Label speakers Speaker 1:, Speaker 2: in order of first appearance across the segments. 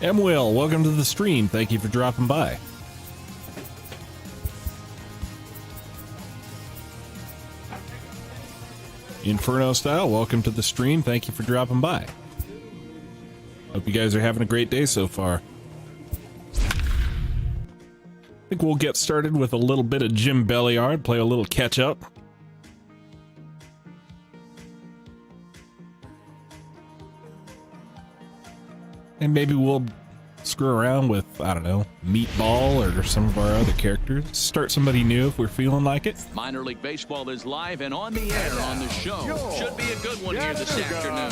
Speaker 1: M. Will, welcome to the stream. Thank you for dropping by. Inferno Style, welcome to the stream. Thank you for dropping by. Hope you guys are having a great day so far. I think we'll get started with a little bit of Jim Belliard, play a little catch up. And maybe we'll screw around with, I don't know, Meatball or some of our other characters. Start somebody new if we're feeling like it.
Speaker 2: Minor League Baseball is live and on the air on the show. Should be a good one here this afternoon.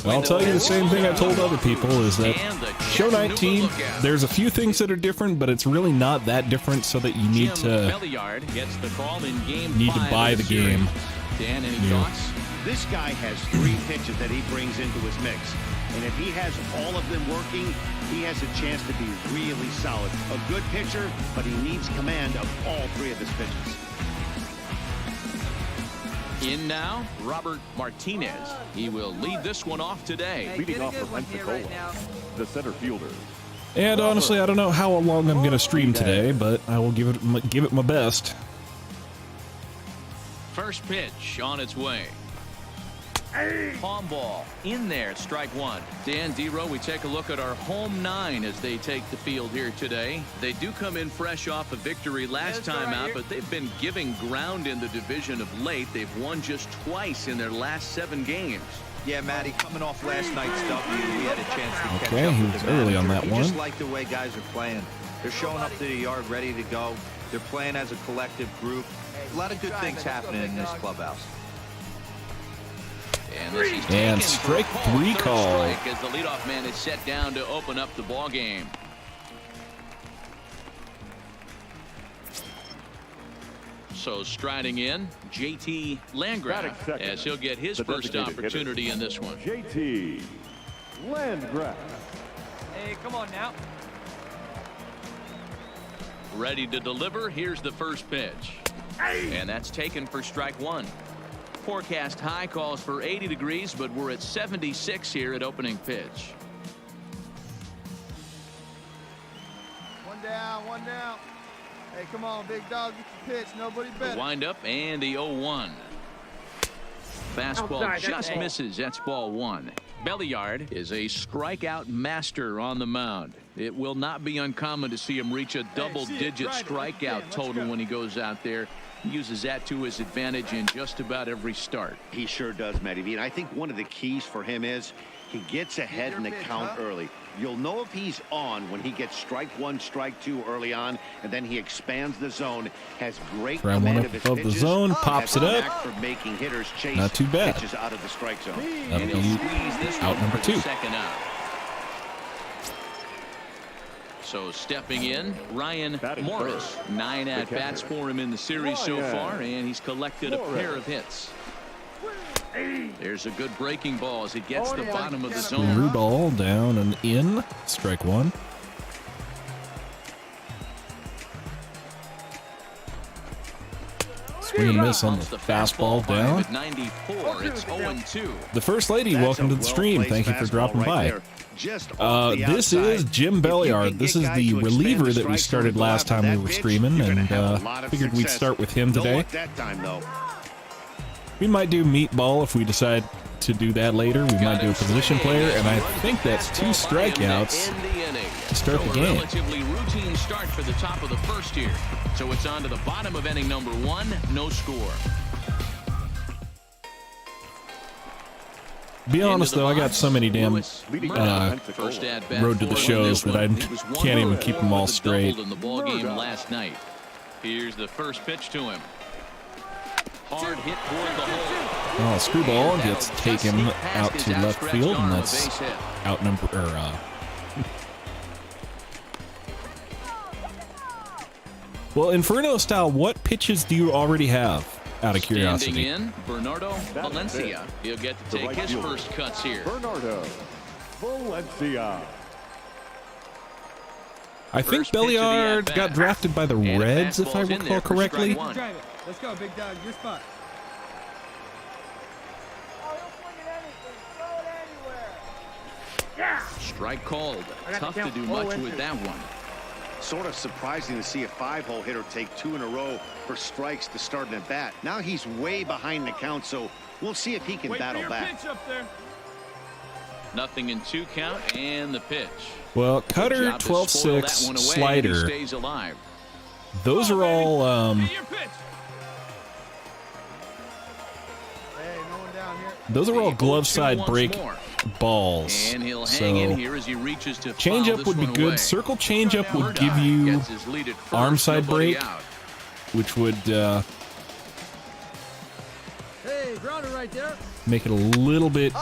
Speaker 1: I'll tell you the same thing I told other people, is that show 19, there's a few things that are different, but it's really not that different, so that you need to buy the game.
Speaker 3: Dan, any thoughts? This guy has 3 pitches that he brings into his mix. And if he has all of them working, he has a chance to be really solid. A good pitcher, but he needs command of all 3 of his pitches.
Speaker 2: In now, Robert Martinez. He will lead this one off today.
Speaker 4: Leading off for Pensacola, the center fielder.
Speaker 1: And honestly, I don't know how long I'm going to stream today, but I will give it my best.
Speaker 2: First pitch on its way. Palm ball in there, strike 1. Dan Dero, we take a look at our home 9 as they take the field here today. They do come in fresh off a victory last time out, but they've been giving ground in the division of late. They've won just twice in their last 7 games.
Speaker 5: Yeah, Matty, coming off last night's W, we had a chance to catch
Speaker 1: Okay,
Speaker 5: up
Speaker 1: he
Speaker 5: with
Speaker 1: was
Speaker 5: the
Speaker 1: early on
Speaker 5: manager.
Speaker 1: that one.
Speaker 5: Just like the way guys are playing. They're showing up to the yard ready to go. They're playing as a collective group. A lot of good things happening in this clubhouse.
Speaker 1: And strike 3 call.
Speaker 2: Strike as the leadoff man is set down to open up the ball game. So striding in, JT Landgraf, as he'll get his first opportunity in this one.
Speaker 4: JT Landgraf.
Speaker 6: Hey, come on now.
Speaker 2: Ready to deliver. Here's the first pitch. And that's taken for strike 1. Forecast high calls for 80 degrees, but we're at 76 here at opening pitch.
Speaker 6: One down. Hey, come on, big dog, get your pitch. Nobody better.
Speaker 2: The windup and the 0-1. Fastball just misses. That's ball 1. Belliard is a strikeout master on the mound. It will not be uncommon to see him reach a double-digit strikeout total when he goes out there. He uses that to his advantage in just about every start.
Speaker 3: He sure does, Matty V. And I think one of the keys for him is he gets ahead in the count early. You'll know if he's on when he gets strike 1, strike 2 early on, and then he expands the zone, has great command of his pitches.
Speaker 1: The zone, pops it up.
Speaker 3: For making hitters chase
Speaker 1: not too bad.
Speaker 3: pitches out of the strike zone.
Speaker 1: That'll be out number 2.
Speaker 2: Second out. So stepping in, Ryan Morris. 9 at-bats for him in the series so far, and he's collected a pair of hits. There's a good breaking ball as it gets the bottom of the zone.
Speaker 1: Through ball down and in. Strike 1. Swing and miss on the fastball down.
Speaker 2: At 94, it's 0-2.
Speaker 1: The First Lady, welcome to the stream. Thank you for dropping by. This is Jim Belliard. This is the reliever that we started last time we were streaming, and figured we'd start with him today. We might do Meatball if we decide to do that later. We might do a position player, and I think that's 2 strikeouts to start the game.
Speaker 2: Relatively routine start for the top of the first here. So it's on to the bottom of inning number 1, no score.
Speaker 1: Be honest though, I got so many damn road to the shows that I can't even keep them all straight.
Speaker 2: In the ball game last night. Here's the first pitch to him. Hard hit toward the hole.
Speaker 1: Oh, screwball gets taken out to left field, and that's out number Well, Inferno Style, what pitches do you already have? Out of curiosity.
Speaker 2: Standing in, Bernardo Valencia. He'll get to take his first cuts here.
Speaker 4: Bernardo Valencia.
Speaker 1: I think Belliard got drafted by the Reds, if I recall correctly.
Speaker 6: Let's go, big dog. Your spot.
Speaker 2: Strike called. Tough to do much with that one.
Speaker 3: Sort of surprising to see a 5-hole hitter take 2 in a row for strikes to start an at-bat. Now he's way behind the count, so we'll see if he can battle back.
Speaker 2: Nothing in 2 count, and the pitch.
Speaker 1: Well, cutter, 12-6, slider.
Speaker 2: Stays alive.
Speaker 1: Those are all those are all glove side break balls.
Speaker 2: And he'll
Speaker 1: so
Speaker 2: hang in here as he reaches to
Speaker 1: changeup would be good.
Speaker 2: Away.
Speaker 1: Circle changeup would give you arm side break, which would make it a little bit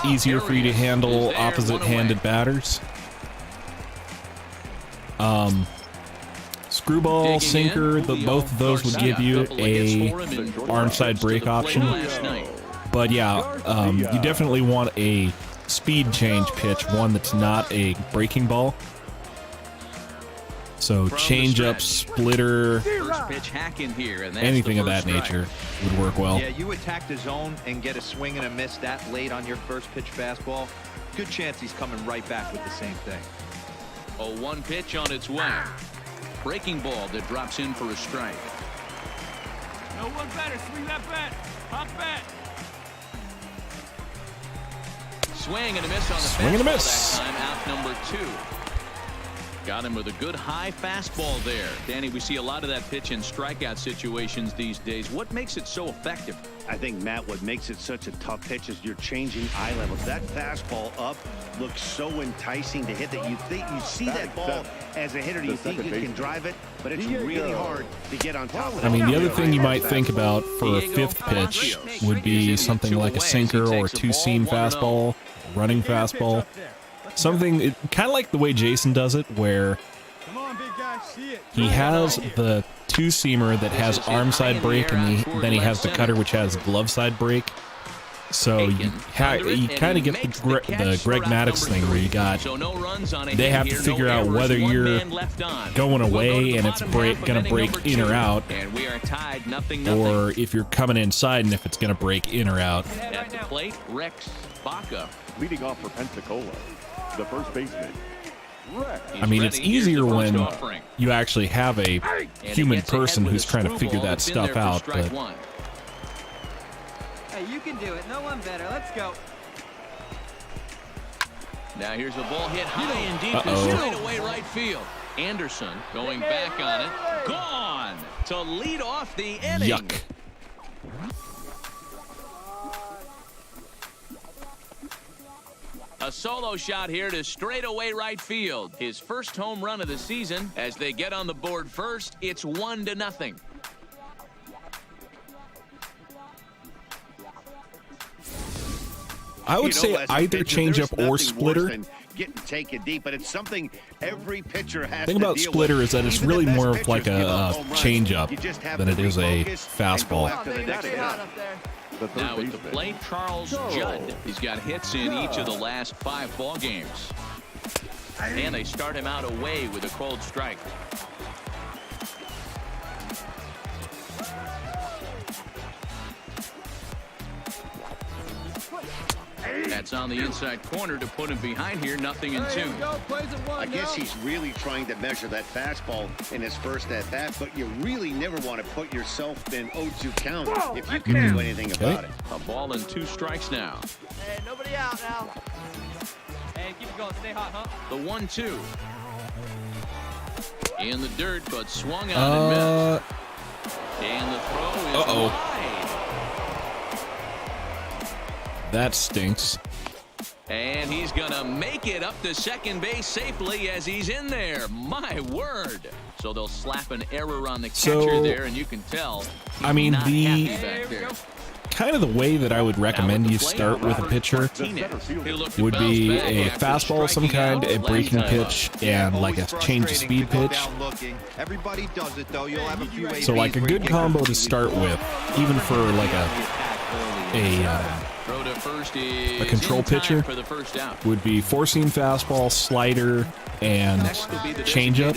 Speaker 1: easier for you to handle opposite-handed batters. Screwball, sinker, both of those would give you a arm side break option. But yeah, you definitely want a speed change pitch, one that's not a breaking ball. So change-up, splitter, anything of that nature would work well.
Speaker 5: Yeah, you attack the zone and get a swing and a miss that late on your first pitch fastball. Good chance he's coming right back with the same thing.
Speaker 2: A 1 pitch on its way. Breaking ball that drops in for a strike.
Speaker 7: No one better. Swing that bat. Hot bat.
Speaker 2: Swing and a miss on the
Speaker 1: Swing and a miss.
Speaker 2: That time, out number 2. Got him with a good high fastball there. Danny, we see a lot of that pitch in strikeout situations these days. What makes it so effective?
Speaker 3: I think, Matt, what makes it such a tough pitch is you're changing eye levels. That fastball up looks so enticing to hit that you think you see that ball as a hitter. Do you think you can drive it? But it's really hard to get on top of it.
Speaker 1: I mean, the other thing you might think about for a 5th pitch would be something like a sinker or a 2-seam fastball, running fastball. Something kind of like the way Jason does it, where he has the 2-seamer that has arm side break, and then he has the cutter which has glove side break. So you kind of get the Greg Maddux thing where you got, they have to figure out whether you're going away and it's going to break in or out, or if you're coming inside and if it's going to break in or out.
Speaker 2: At the plate, Rex Baca.
Speaker 4: Leading off for Pensacola, the first baseman, Rex.
Speaker 1: I mean, it's easier when you actually have a human person who's trying to figure that stuff out, but
Speaker 8: hey, you can do it. No one better. Let's go.
Speaker 2: Now here's a ball hit high and deep to straight away right field. Anderson going back on it. Gone to lead off the inning.
Speaker 1: yuck.
Speaker 2: A solo shot here to straightaway right field. His first home run of the season. As they get on the board first, it's 1-0.
Speaker 1: I would say either changeup or splitter.
Speaker 3: Getting taken deep, but it's something every pitcher has
Speaker 1: The thing about splitter is that it's really more of like a changeup than it is a fastball.
Speaker 2: Now at the plate, Charles Judd. He's got hits in each of the last 5 ball games. And they start him out away with a cold strike. That's on the inside corner to put him behind here. 0-2.
Speaker 3: I guess he's really trying to measure that fastball in his first at bat, but you really never want to put yourself in 0-2 count if you can do anything about it.
Speaker 2: A ball and 2 strikes now.
Speaker 8: Hey, nobody out now. Hey, keep it going. Stay hot, huh?
Speaker 2: The 1-2. In the dirt, but swung on and missed. And the throw is wide.
Speaker 1: That stinks.
Speaker 2: And he's going to make it up to second base safely as he's in there. My word. So they'll slap an error on the catcher there, and you can tell.
Speaker 1: I mean,
Speaker 2: the
Speaker 1: kind of the way that I would recommend you start with a pitcher would be a fastball of some kind, a breaking pitch, and like a change of speed pitch.
Speaker 5: Everybody does it though. You'll have a few
Speaker 1: So like a good combo to start with, even for like a control pitcher, would be 4-seam fastball, slider, and changeup,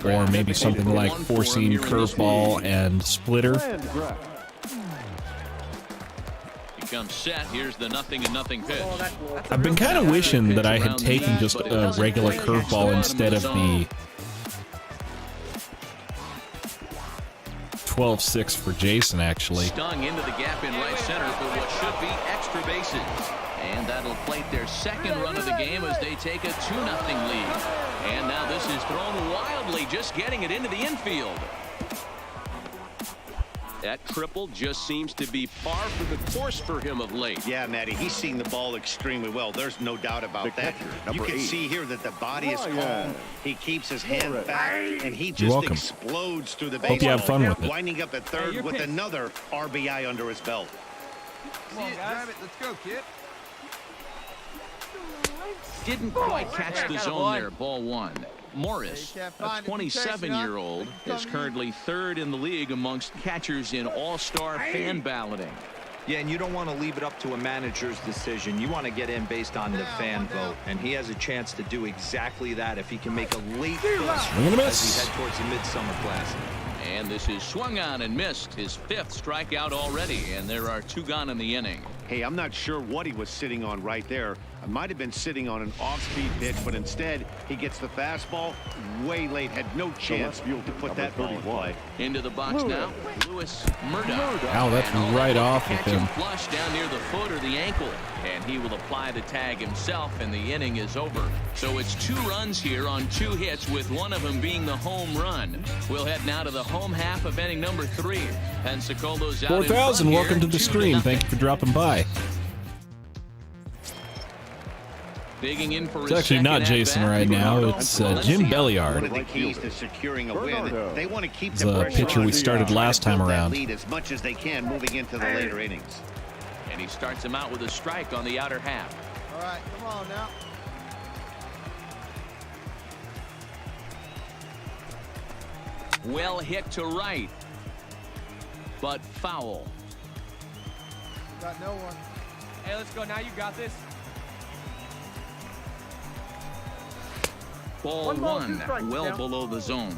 Speaker 1: or maybe something like 4-seam curveball and splitter.
Speaker 2: Comes set. Here's the 0-0 pitch.
Speaker 1: I've been kind of wishing that I had taken just a regular curveball instead of the 12-6 for Jason, actually.
Speaker 2: Stung into the gap in right center for what should be extra bases. And that'll plate their second run of the game as they take a 2-0 lead. And now this is thrown wildly, just getting it into the infield.
Speaker 9: That triple just seems to be par for the course for him of late.
Speaker 3: Yeah, Matty, he's seeing the ball extremely well. There's no doubt about that. You can see here that the body is calm. He keeps his hand back, and he just explodes through the baseball.
Speaker 1: Hope you have fun with it.
Speaker 3: Winding up at third with another RBI under his belt.
Speaker 6: Come on, grab it. Let's go, kid.
Speaker 2: Didn't quite catch the zone there. Ball one. Morris, a 27-year-old, is currently third in the league amongst catchers in all-star fan balloting.
Speaker 5: Yeah, and you don't want to leave it up to a manager's decision. You want to get in based on the fan vote, and he has a chance to do exactly that if he can make a late push as he head towards the Midsummer Classic.
Speaker 2: And this is swung on and missed, his 5th strikeout already, and there are 2 gone in the inning.
Speaker 3: Hey, I'm not sure what he was sitting on right there. I might have been sitting on an off-speed pitch, but instead he gets the fastball way late. Had no chance to put that ball in play.
Speaker 2: Into the box now, Lewis Murdoch.
Speaker 1: Ow, that's right off of him.
Speaker 2: Flush down near the foot or the ankle, and he will apply the tag himself, and the inning is over. So it's 2 runs here on 2 hits, with one of them being the home run. We'll head now to the home half of inning number 3. Pensacolo's out
Speaker 1: 4,000, welcome to the stream. Thank you for dropping by.
Speaker 2: Digging in for
Speaker 1: it's actually not Jason right now. It's Jim Belliard.
Speaker 3: One of the keys to securing a win. They want to keep
Speaker 1: the pitcher we started last time around.
Speaker 3: Lead as much as they can moving into the later innings.
Speaker 2: And he starts him out with a strike on the outer half.
Speaker 6: All right, come on now.
Speaker 2: Well hit to right, but foul.
Speaker 6: Got no one.
Speaker 8: Hey, let's go now. You got this.
Speaker 2: Ball one, well below the zone.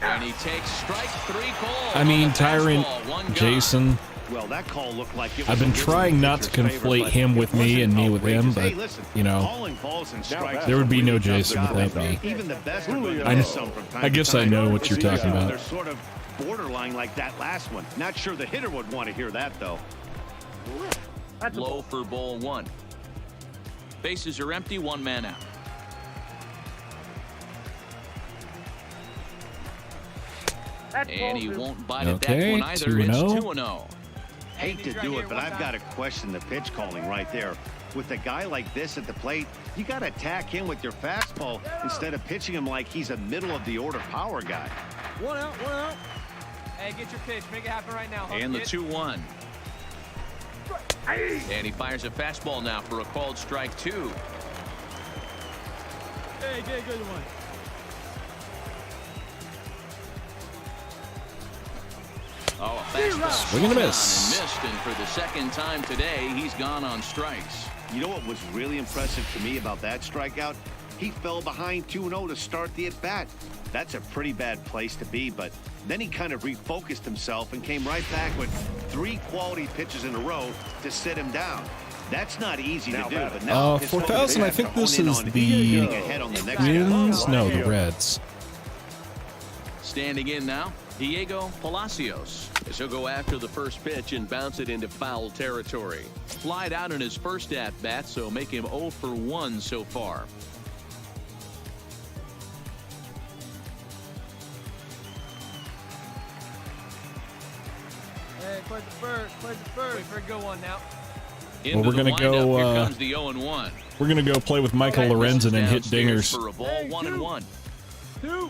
Speaker 2: And he takes strike 3 call.
Speaker 1: I mean, Tyrant, Jason.
Speaker 3: Well, that call looked like it was
Speaker 1: I've been trying not to conflate him with me and me with him, but, you know, there would be no Jason without me. I guess I know what you're talking about.
Speaker 3: They're sort of borderline like that last one. Not sure the hitter would want to hear that, though.
Speaker 2: Low for ball 1. Bases are empty, 1 man out. And he won't bite at that one either. It's 2-0.
Speaker 3: Hate to do it, but I've got to question the pitch calling right there. With a guy like this at the plate, you got to attack him with your fastball instead of pitching him like he's a middle-of-the-order power guy.
Speaker 8: 1 out, 1 out. Hey, get your pitch. Make it happen right now.
Speaker 2: And the 2-1. And he fires a fastball now for a called strike 2.
Speaker 8: Hey, get a good one.
Speaker 2: Oh, a fastball.
Speaker 1: Swing and a miss.
Speaker 2: And missed, and for the second time today, he's gone on strikes.
Speaker 3: You know what was really impressive to me about that strikeout? He fell behind 2-0 to start the at-bat. That's a pretty bad place to be, but then he kind of refocused himself and came right back with 3 quality pitches in a row to sit him down. That's not easy to do. But now
Speaker 1: 4,000, I think this is the Twins? No, the Reds.
Speaker 2: Standing in now, Diego Palacios.
Speaker 9: As he'll go after the first pitch and bounce it into foul territory.
Speaker 2: Flied out in his first at-bat, so make him 0 for 1 so far.
Speaker 6: Hey, play the first. Play the first.
Speaker 8: Wait for a good one now.
Speaker 1: Well, we're gonna go.
Speaker 2: Here comes the 0-1.
Speaker 1: We're gonna go play with Michael Lorenzen and hit dingers.
Speaker 2: For a ball, 1-1.
Speaker 6: 2.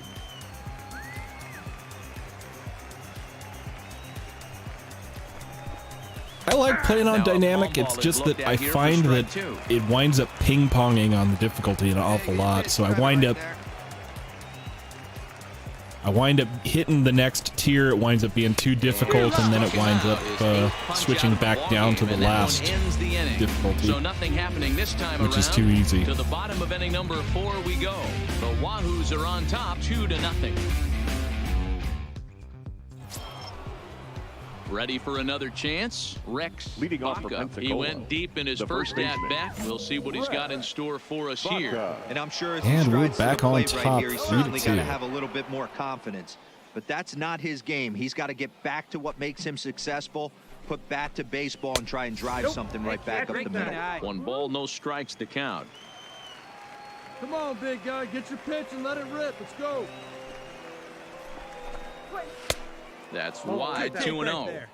Speaker 1: I like playing on dynamic. It's just that I find that it winds up ping-ponging on the difficulty an awful lot. So I wind up I wind up hitting the next tier. It winds up being too difficult, and then it winds up switching back down to the last difficulty,
Speaker 2: so nothing happening this time
Speaker 1: which is too easy.
Speaker 2: To the bottom of inning number 4 we go. The Wahoos are on top 2-0. Ready for another chance? Rex
Speaker 4: leading off for
Speaker 2: Baca.
Speaker 4: Pensacola.
Speaker 2: He went deep in his first at-bat. We'll see what he's got in store for us here.
Speaker 5: And I'm sure as
Speaker 1: And
Speaker 5: he
Speaker 1: we're
Speaker 5: strides
Speaker 1: back
Speaker 5: to the
Speaker 1: on
Speaker 5: plate right
Speaker 1: top,
Speaker 5: here, he's
Speaker 1: 3-2.
Speaker 5: certainly got to have a little bit more confidence. But that's not his game. He's got to get back to what makes him successful, put bat to baseball, and try and drive something right back up the middle.
Speaker 2: 1 ball, no strikes to count.
Speaker 6: Come on, big guy. Get your pitch and let it rip. Let's go.
Speaker 2: That's wide, 2-0.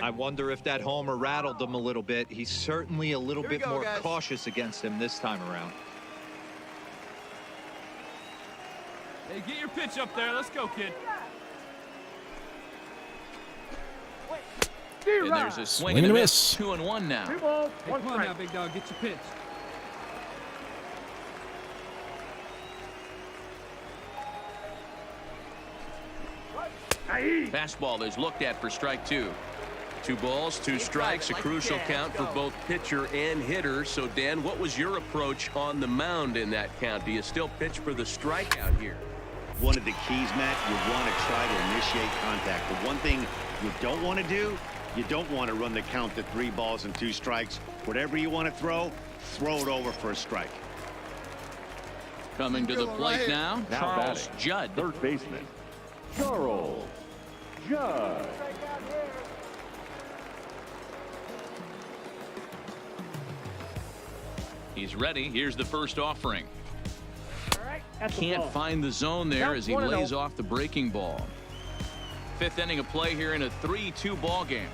Speaker 5: I wonder if that homer rattled him a little bit. He's certainly a little bit more cautious against him this time around.
Speaker 7: Hey, get your pitch up there. Let's go, kid.
Speaker 2: And there's a swing and a miss. 2-1 now.
Speaker 7: Hey, come on now, big dog. Get your pitch.
Speaker 2: Fastball is looked at for strike 2. 2 balls, 2 strikes, a crucial count for both pitcher and hitter. So, Dan, what was your approach on the mound in that count? Do you still pitch for the strikeout here?
Speaker 3: One of the keys, Matt, you want to try to initiate contact. The one thing you don't want to do, you don't want to run the count to 3 balls and 2 strikes. Whatever you want to throw it over for a strike.
Speaker 2: Coming to the plate now, Charles
Speaker 4: batting,
Speaker 2: Judd.
Speaker 4: third baseman, Charles Judd.
Speaker 2: He's ready. Here's the first offering. Can't find the zone there as he lays off the breaking ball. 5th inning of play here in a 3-2 ball game.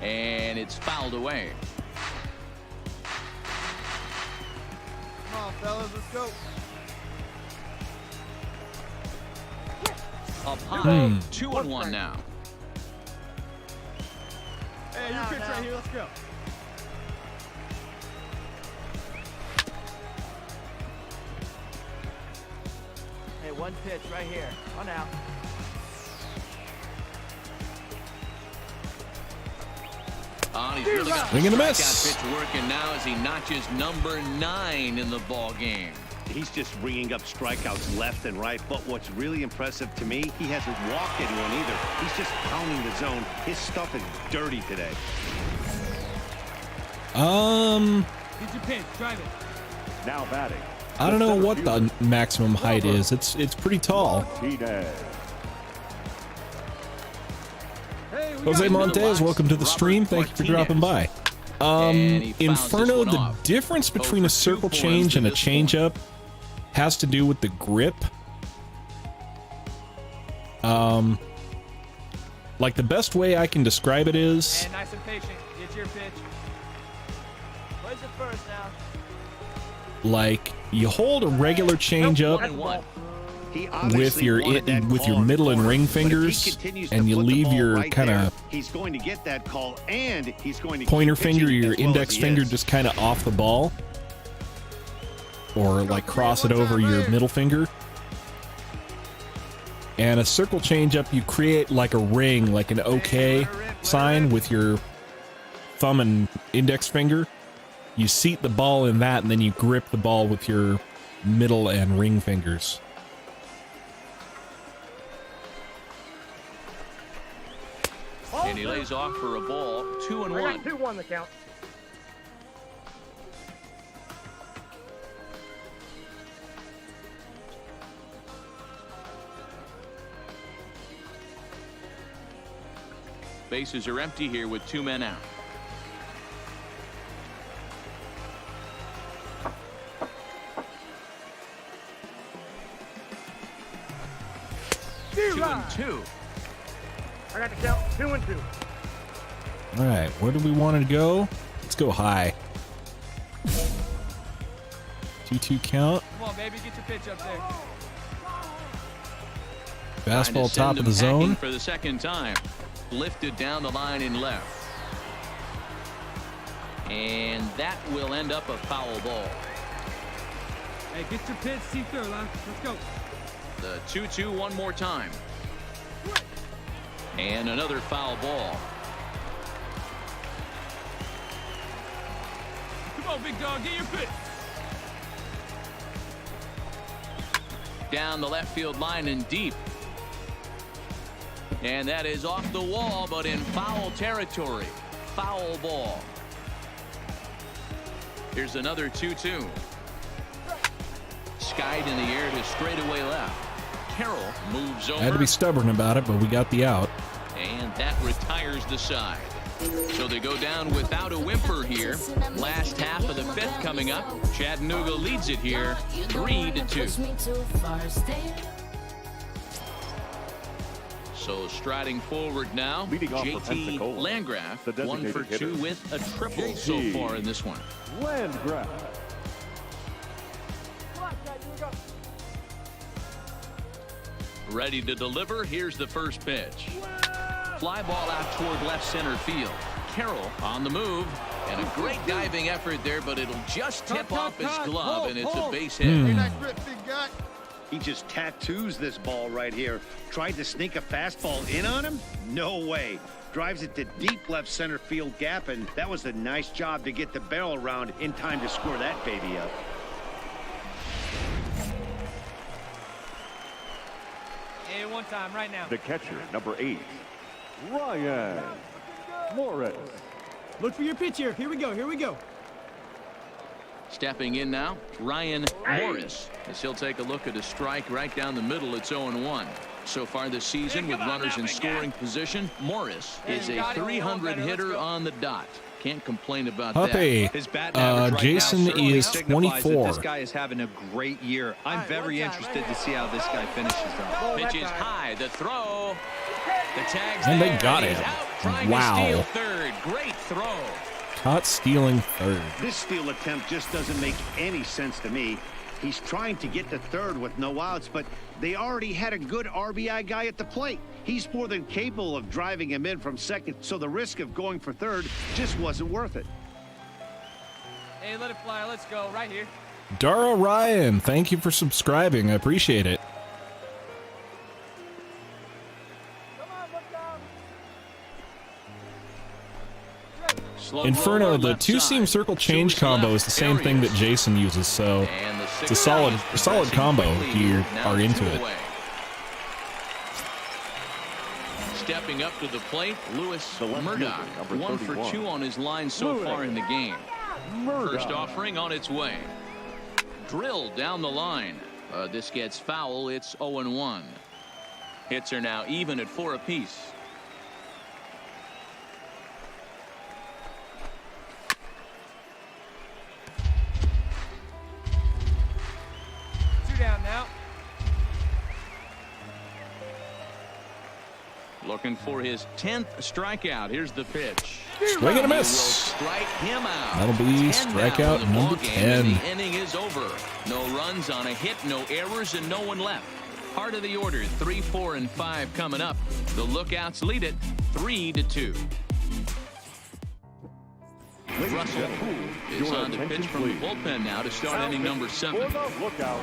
Speaker 2: And it's fouled away.
Speaker 6: Come on, fellas. Let's go.
Speaker 2: Up high, 2-1 now.
Speaker 6: Hey, your pitch right here. Let's go.
Speaker 8: Hey, 1 pitch right here. On out.
Speaker 2: He's really got
Speaker 1: Swing and a miss.
Speaker 2: strikeout pitch working now as he notches number 9 in the ball game.
Speaker 3: He's just ringing up strikeouts left and right. But what's really impressive to me, he hasn't walked anyone either. He's just pounding the zone. His stuff is dirty today.
Speaker 7: Get your pitch. Drive it.
Speaker 4: Now batting,
Speaker 1: I don't know what the maximum height is. It's pretty tall. Jose Montez, welcome to the stream. Thank you for dropping by. Inferno, the difference between a circle change and a changeup has to do with the grip. Like the best way I can describe it is,
Speaker 7: Hey, nice and patient. Get your pitch.
Speaker 8: Where's it first now?
Speaker 1: like you hold a regular changeup
Speaker 2: 1-1.
Speaker 3: He
Speaker 1: with your
Speaker 3: wanted that
Speaker 1: with your
Speaker 3: call in
Speaker 1: middle and
Speaker 3: corner,
Speaker 1: ring
Speaker 3: but if he
Speaker 1: fingers,
Speaker 3: continues to
Speaker 1: and you
Speaker 3: put the
Speaker 1: leave
Speaker 3: ball
Speaker 1: your
Speaker 3: right
Speaker 1: kind
Speaker 3: there,
Speaker 1: of
Speaker 3: he's going to get that call, and he's going to
Speaker 1: pointer
Speaker 3: keep
Speaker 1: finger,
Speaker 3: pitching
Speaker 1: your
Speaker 3: as well
Speaker 1: index
Speaker 3: as he
Speaker 1: finger
Speaker 3: is.
Speaker 1: just kind of off the ball, or like cross it over your middle finger. And a circle changeup, you create like a ring, like an OK sign with your thumb and index finger. You seat the ball in that, and then you grip the ball with your middle and ring fingers.
Speaker 2: And he lays off for a ball. 2-1.
Speaker 8: 2-1 the count.
Speaker 2: Bases are empty here with 2 men out. Two and 2.
Speaker 8: I got the count. 2-2.
Speaker 1: All right, where do we want to go? Let's go high. 2-2 count.
Speaker 7: Come on, baby. Get your pitch up there.
Speaker 1: Fastball
Speaker 2: Trying
Speaker 1: top
Speaker 2: to
Speaker 1: of the
Speaker 2: send him packing
Speaker 1: zone.
Speaker 2: for the second time. Lifted down the line in left. And that will end up a foul ball.
Speaker 7: Hey, get your pitch, see through, Lon. Let's go.
Speaker 2: The 2-2 one more time. And another foul ball.
Speaker 7: Come on, big dog, get your pitch.
Speaker 2: Down the left field line and deep. And that is off the wall, but in foul territory. Foul ball. Here's another 2-2. Skied in the air to straightaway left. Carroll moves over.
Speaker 1: Had to be stubborn about it, but we got the out.
Speaker 2: And that retires the side. So they go down without a whimper here. Last half of the fifth coming up. Chattanooga leads it here 3-2. So striding forward now, JT Landgraf, 1 for 2 with a triple so far in this one.
Speaker 4: Landgraf.
Speaker 2: Ready to deliver. Here's the first pitch. Fly ball out toward left center field. Carroll on the move. And a great diving effort there, but it'll just tip off his glove, and it's a base hit.
Speaker 3: He just tattoos this ball right here. Tried to sneak a fastball in on him? No way. Drives it to deep left center field gap, and that was a nice job to get the barrel around in time to score that baby up.
Speaker 8: Hey, one time, right now.
Speaker 4: The catcher, number 8, Ryan Morris.
Speaker 7: Look for your pitch here. Here we go. Here we go.
Speaker 2: Stepping in now, Ryan Morris, as he'll take a look at a strike right down the middle. It's 0-1. So far this season with runners in scoring position, Morris is a 300 hitter on the dot. Can't complain about that.
Speaker 5: His bat average right
Speaker 1: Jason
Speaker 5: now certainly
Speaker 1: is
Speaker 5: signifies that
Speaker 1: 24.
Speaker 5: This guy is having a great year. I'm very interested to see how this guy finishes though.
Speaker 2: Pitch is high, the throw. The tag's
Speaker 1: And they
Speaker 2: there,
Speaker 1: got
Speaker 2: he's
Speaker 1: him.
Speaker 2: out, trying
Speaker 1: Wow.
Speaker 2: to steal third. Great throw.
Speaker 1: Caught stealing third.
Speaker 3: This steal attempt just doesn't make any sense to me. He's trying to get to third with no outs, but they already had a good RBI guy at the plate. He's more than capable of driving him in from second, so the risk of going for third just wasn't worth it.
Speaker 8: Hey, let it fly. Let's go. Right here.
Speaker 1: Dara Ryan, thank you for subscribing. I appreciate it.
Speaker 2: Slow
Speaker 1: Inferno,
Speaker 2: roller
Speaker 1: the
Speaker 2: left
Speaker 1: two-seam
Speaker 2: side.
Speaker 1: circle change
Speaker 2: Towards
Speaker 1: combo
Speaker 2: left.
Speaker 1: is the same
Speaker 2: There he
Speaker 1: thing that
Speaker 2: is.
Speaker 1: Jason uses, so
Speaker 2: And the
Speaker 1: it's a solid
Speaker 2: progressing
Speaker 1: combo if
Speaker 2: quickly
Speaker 1: you
Speaker 2: here. Now
Speaker 1: are into
Speaker 2: 2
Speaker 1: it.
Speaker 2: away. Stepping up to the plate, Lewis
Speaker 4: The left
Speaker 2: Murdoch,
Speaker 4: fielder, number
Speaker 2: 1 for
Speaker 4: 31.
Speaker 2: 2 on his line so far in the game. First
Speaker 4: Murdoch.
Speaker 2: offering on its way. Drilled down the line. This gets foul. It's 0-1. Hits are now even at 4 apiece.
Speaker 8: Two down now.
Speaker 2: Looking for his 10th strikeout. Here's the pitch.
Speaker 1: Swing and a
Speaker 2: He will
Speaker 1: miss.
Speaker 2: strike him out.
Speaker 1: That'll be
Speaker 2: 10
Speaker 1: strikeout
Speaker 2: down in the
Speaker 1: number
Speaker 2: ballgame, and
Speaker 1: 10.
Speaker 2: The inning is over. No runs on a hit, no errors, and no one left. Part of the order, 3, 4, and 5 coming up. The Lookouts lead it 3-2. Russell Poole is on the pitch from the bullpen now to start inning number 7.
Speaker 4: For the Lookout.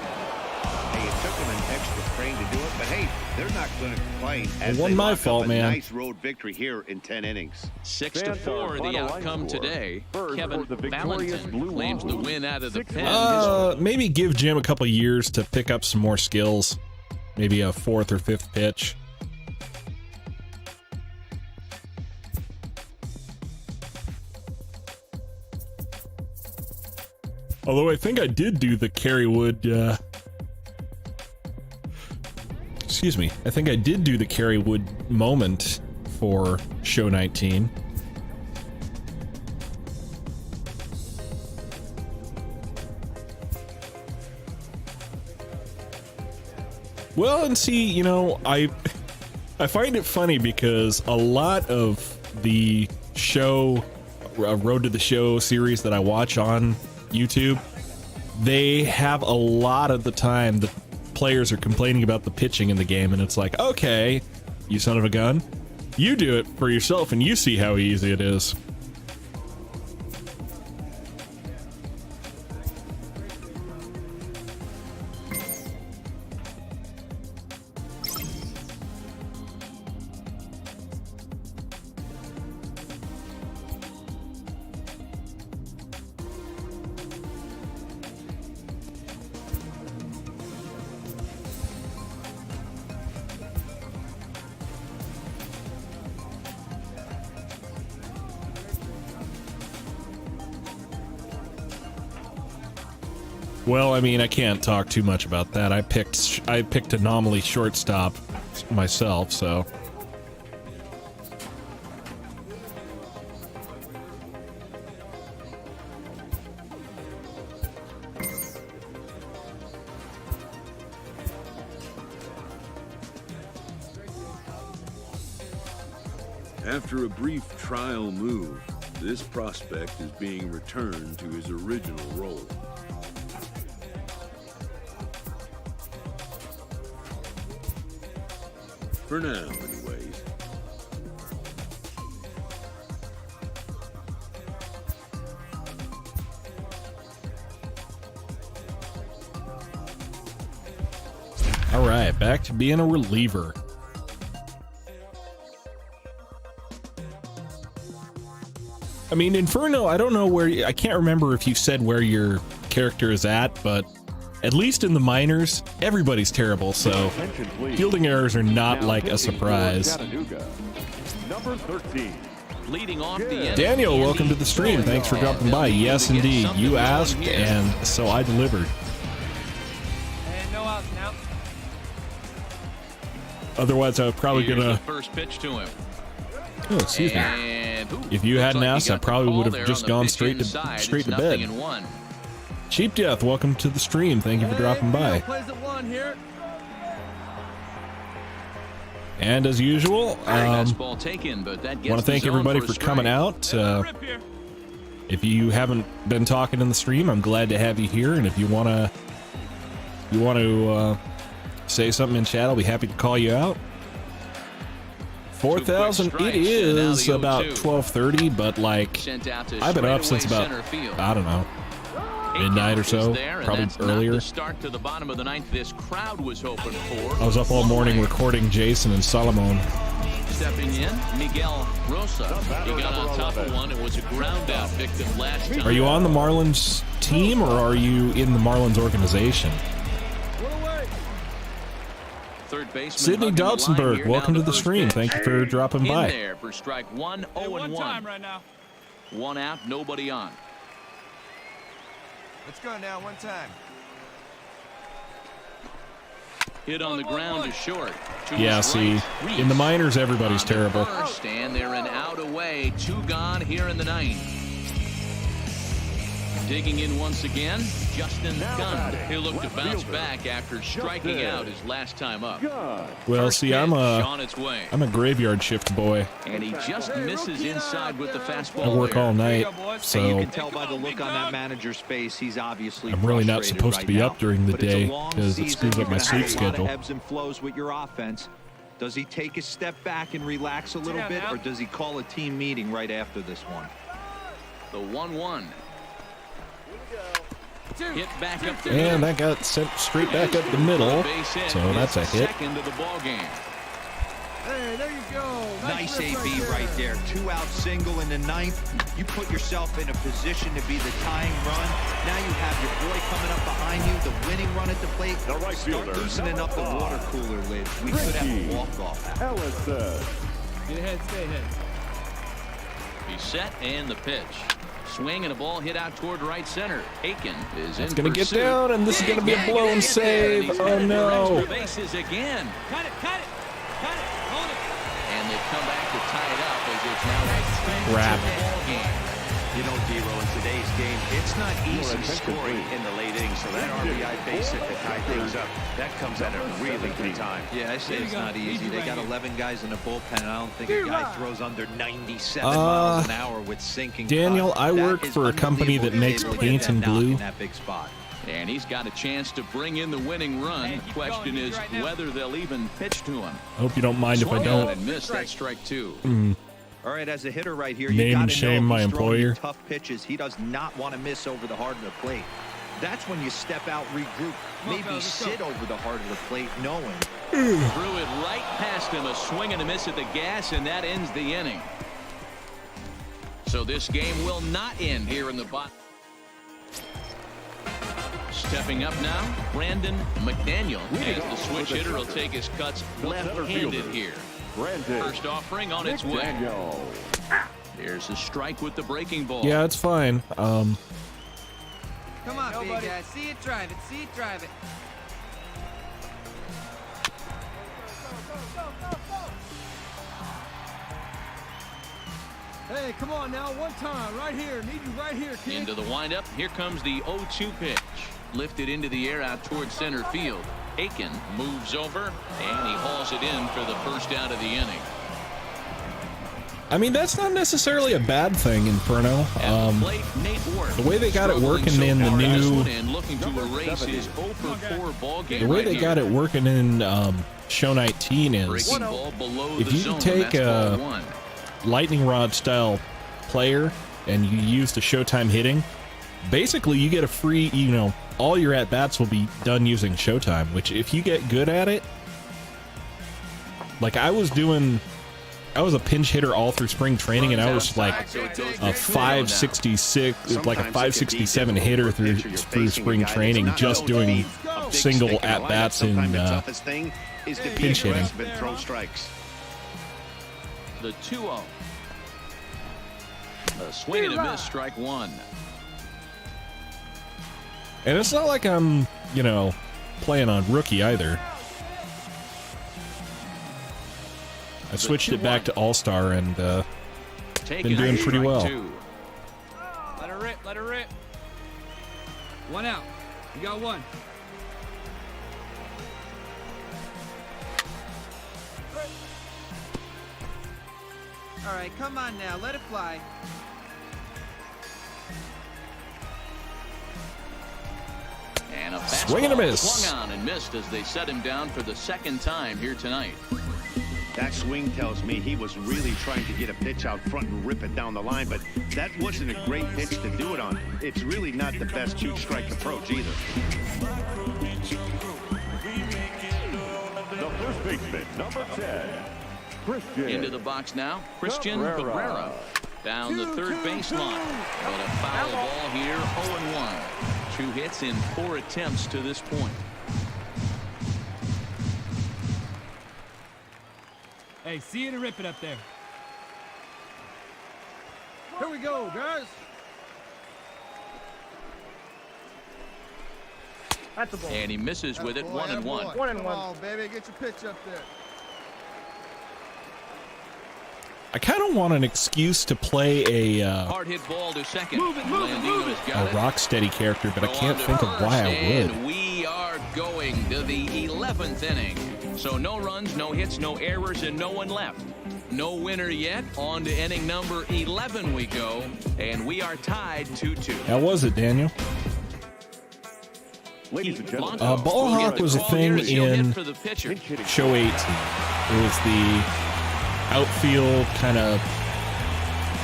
Speaker 3: Hey, it took them an extra frame to do it, but hey, they're not going to complain. As
Speaker 1: It wasn't
Speaker 3: they
Speaker 1: my
Speaker 3: lock up
Speaker 1: fault,
Speaker 3: a
Speaker 1: man.
Speaker 3: Nice road victory here in 10 innings.
Speaker 2: 6-4, the outcome today.
Speaker 4: First
Speaker 2: Kevin
Speaker 4: for the victorious
Speaker 2: Valentin
Speaker 4: Blue
Speaker 2: claims the
Speaker 4: Jays.
Speaker 2: win out of the pen.
Speaker 1: Maybe give Jim a couple years to pick up some more skills. Maybe a 4th or 5th pitch. Although I think I did do the Kerrywood, excuse me. I think I did do the Kerrywood moment for show 19. Well, and see, you know, I find it funny because a lot of the show, Road to the Show series that I watch on YouTube, they have a lot of the time the players are complaining about the pitching in the game, and it's like, okay, you son of a gun, you do it for yourself and you see how easy it is. Well, I mean, I can't talk too much about that. I picked anomaly shortstop myself, so.
Speaker 10: After a brief trial move, this prospect is being returned to his original role. For now, anyways.
Speaker 1: All right, back to being a reliever. I mean, Inferno, I don't know where, I can't remember if you said where your character is at, but at least in the minors, everybody's terrible, so fielding errors are not like a surprise.
Speaker 4: Number 13.
Speaker 2: Leading off the end.
Speaker 1: Daniel, welcome to the stream. Thanks for dropping by. Yes, indeed. You asked, and so I delivered.
Speaker 8: And no outs now.
Speaker 1: Otherwise, I was probably gonna.
Speaker 2: First pitch to him.
Speaker 1: Oh, excuse me. If you hadn't asked, I probably would have just gone straight to bed. Cheap Death, welcome to the stream. Thank you for dropping by. And as usual, want to thank everybody for coming out. If you haven't been talking in the stream, I'm glad to have you here. And if you want to say something in chat, I'll be happy to call you out. 4,000. It is about 12:30, but like I've been up since about, I don't know, midnight or so, probably earlier.
Speaker 2: Start to the bottom of the ninth. This crowd was hoping for.
Speaker 1: I was up all morning recording Jason and Solomon.
Speaker 2: Stepping in, Miguel Rosa. He got on top of one. It was a ground out victim last time.
Speaker 1: Are you on the Marlins team or are you in the Marlins organization?
Speaker 2: Third baseman
Speaker 1: Sydney Dodsonberg, welcome to the stream. Thank you for dropping by.
Speaker 2: There for strike 1, 0-1.
Speaker 7: Right now.
Speaker 2: One out, nobody on.
Speaker 6: Let's go now, one time.
Speaker 2: Hit on the ground is short.
Speaker 1: Yeah, see, in the minors, everybody's terrible.
Speaker 2: First, and they're an out away. 2 gone here in the ninth. Digging in once again, Justin Gunn. He'll look to bounce back after striking out his last time up.
Speaker 1: Well, see, I'm a graveyard shift boy.
Speaker 2: And he just misses inside with the fastball.
Speaker 1: I work all night, so
Speaker 5: you can tell by the look on that manager's face, he's obviously
Speaker 1: I'm really not supposed to be up during the day because it screws up my sleep schedule.
Speaker 5: Ebbs and flows with your offense. Does he take a step back and relax a little bit, or does he call a team meeting right after this one?
Speaker 2: The 1-1. Hit back up the
Speaker 1: and that got sent straight back up the middle, so that's a hit.
Speaker 2: Second of the ball game.
Speaker 6: Hey, there you go.
Speaker 5: Nice AB right there. 2-out single in the ninth. You put yourself in a position to be the tying run. Now you have your boy coming up behind you, the winning run at the plate.
Speaker 4: The right
Speaker 5: Start
Speaker 4: fielder,
Speaker 5: loosening up the water cooler lid. We could have a walk-off.
Speaker 7: Get ahead, stay ahead.
Speaker 2: He's set and the pitch. Swing and a ball hit out toward right center. Aiken is in.
Speaker 1: It's going to get down, and this is going to be a blown save. Oh, no.
Speaker 2: Bases again.
Speaker 7: Cut it. Hold it.
Speaker 2: And they come back to tie it up as it's now
Speaker 1: Crap.
Speaker 2: ball game.
Speaker 3: You know, D-Row, in today's game, it's not easy scoring in the late innings, so that RBI base hit to tie things up, that comes at a really good time.
Speaker 5: Yeah, I say it's not easy. They got 11 guys in the bullpen, and I don't think a guy throws under 97 miles an hour with sinking.
Speaker 1: Daniel,
Speaker 5: cuts.
Speaker 1: I work for a company that makes paint and glue.
Speaker 2: And he's got a chance to bring in the winning run. The question is whether they'll even pitch to him.
Speaker 1: I hope you don't mind if I don't.
Speaker 2: And miss that strike 2.
Speaker 5: All right, as a hitter right here,
Speaker 1: Name
Speaker 5: you
Speaker 1: and
Speaker 5: got to
Speaker 1: shame
Speaker 5: know
Speaker 1: my
Speaker 5: he's throwing you
Speaker 1: employer.
Speaker 5: tough pitches. He does not want to miss over the heart of the plate. That's when you step out, regroup, maybe sit over the heart of the plate, knowing.
Speaker 2: Threw it right past him, a swing and a miss at the gas, and that ends the inning. So this game will not end here in the bottom. Stepping up now, Brandon McDaniel, as the switch hitter will take his cuts left-handed here. First offering on its way. There's a strike with the breaking ball.
Speaker 1: Yeah, it's fine.
Speaker 6: Come on,
Speaker 8: go, big guy. See it, drive it. See it, drive it.
Speaker 7: Hey, come on now, one time, right here. Need you right here, kid.
Speaker 2: Into the windup. Here comes the 0-2 pitch. Lifted into the air out towards center field. Aiken moves over, and he hauls it in for the first out of the inning.
Speaker 1: I mean, that's not necessarily a bad thing, Inferno. The way they got it working in the new... The way they got it working in Show 19 is, if you take a lightning rod style player and you use the Showtime hitting, basically you get a free, you know, all your at-bats will be done using Showtime, which if you get good at it, like I was a pinch hitter all through spring training, and I was like a 566, like a 567 hitter through spring training, just doing single at-bats in pinch hitting.
Speaker 2: The 2-0. A swing and a miss, strike one.
Speaker 1: And it's not like I'm, you know, playing on rookie either. I switched it back to All-Star and been doing pretty well.
Speaker 7: Let her rip, let her rip. One out. You got one.
Speaker 8: All right, come on now. Let it fly.
Speaker 2: And a
Speaker 1: swing and a miss.
Speaker 2: Swung on and missed as they set him down for the second time here tonight.
Speaker 3: That swing tells me he was really trying to get a pitch out front and rip it down the line, but that wasn't a great pitch to do it on. It's really not the best two-strike approach either.
Speaker 4: The first baseman, number 10, Christian.
Speaker 2: Into the box now, Christian Barrera. Down the third baseline. But a foul ball here, 0-1. 2 hits in 4 attempts to this point.
Speaker 7: Hey, see it and rip it up there. Here we go, guys.
Speaker 8: That's the ball.
Speaker 2: And he misses with it, 1-1.
Speaker 8: 1-1.
Speaker 6: Come on, baby, get your pitch up there.
Speaker 1: I kind of want an excuse to play a
Speaker 2: hard hit ball to second. A
Speaker 1: rock steady character, but I can't think of why I would.
Speaker 2: We are going to the 11th inning. So no runs, no hits, no errors, and no one left. No winner yet. On to inning number 11 we go, and we are tied 2-2.
Speaker 1: How was it, Daniel?
Speaker 4: Ladies and gentlemen,
Speaker 1: ball hawk was a thing in Show 18. It was the outfield kind of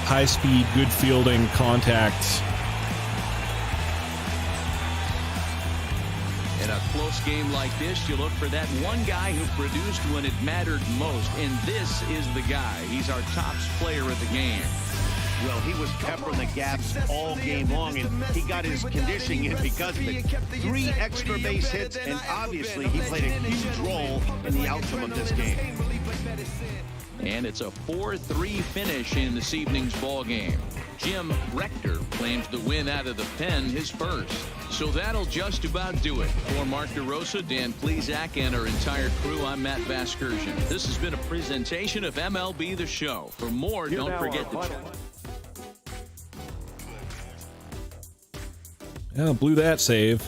Speaker 1: high-speed, good fielding contact.
Speaker 2: In a close game like this, you look for that one guy who produced when it mattered most, and this is the guy. He's our top player of the game.
Speaker 3: Well, he was peppering the gaps all game long, and he got his conditioning in because of it. 3 extra base hits, and obviously he played a huge role in the outcome of this game.
Speaker 2: And it's a 4-3 finish in this evening's ball game. Jim Rector claims the win out of the pen, his first. So that'll just about do it. For Mark DeRosa, Dan Plezak, and our entire crew, I'm Matt Vasgersian. This has been a presentation of MLB The Show. For more, don't forget to check.
Speaker 1: Yeah, blew that save.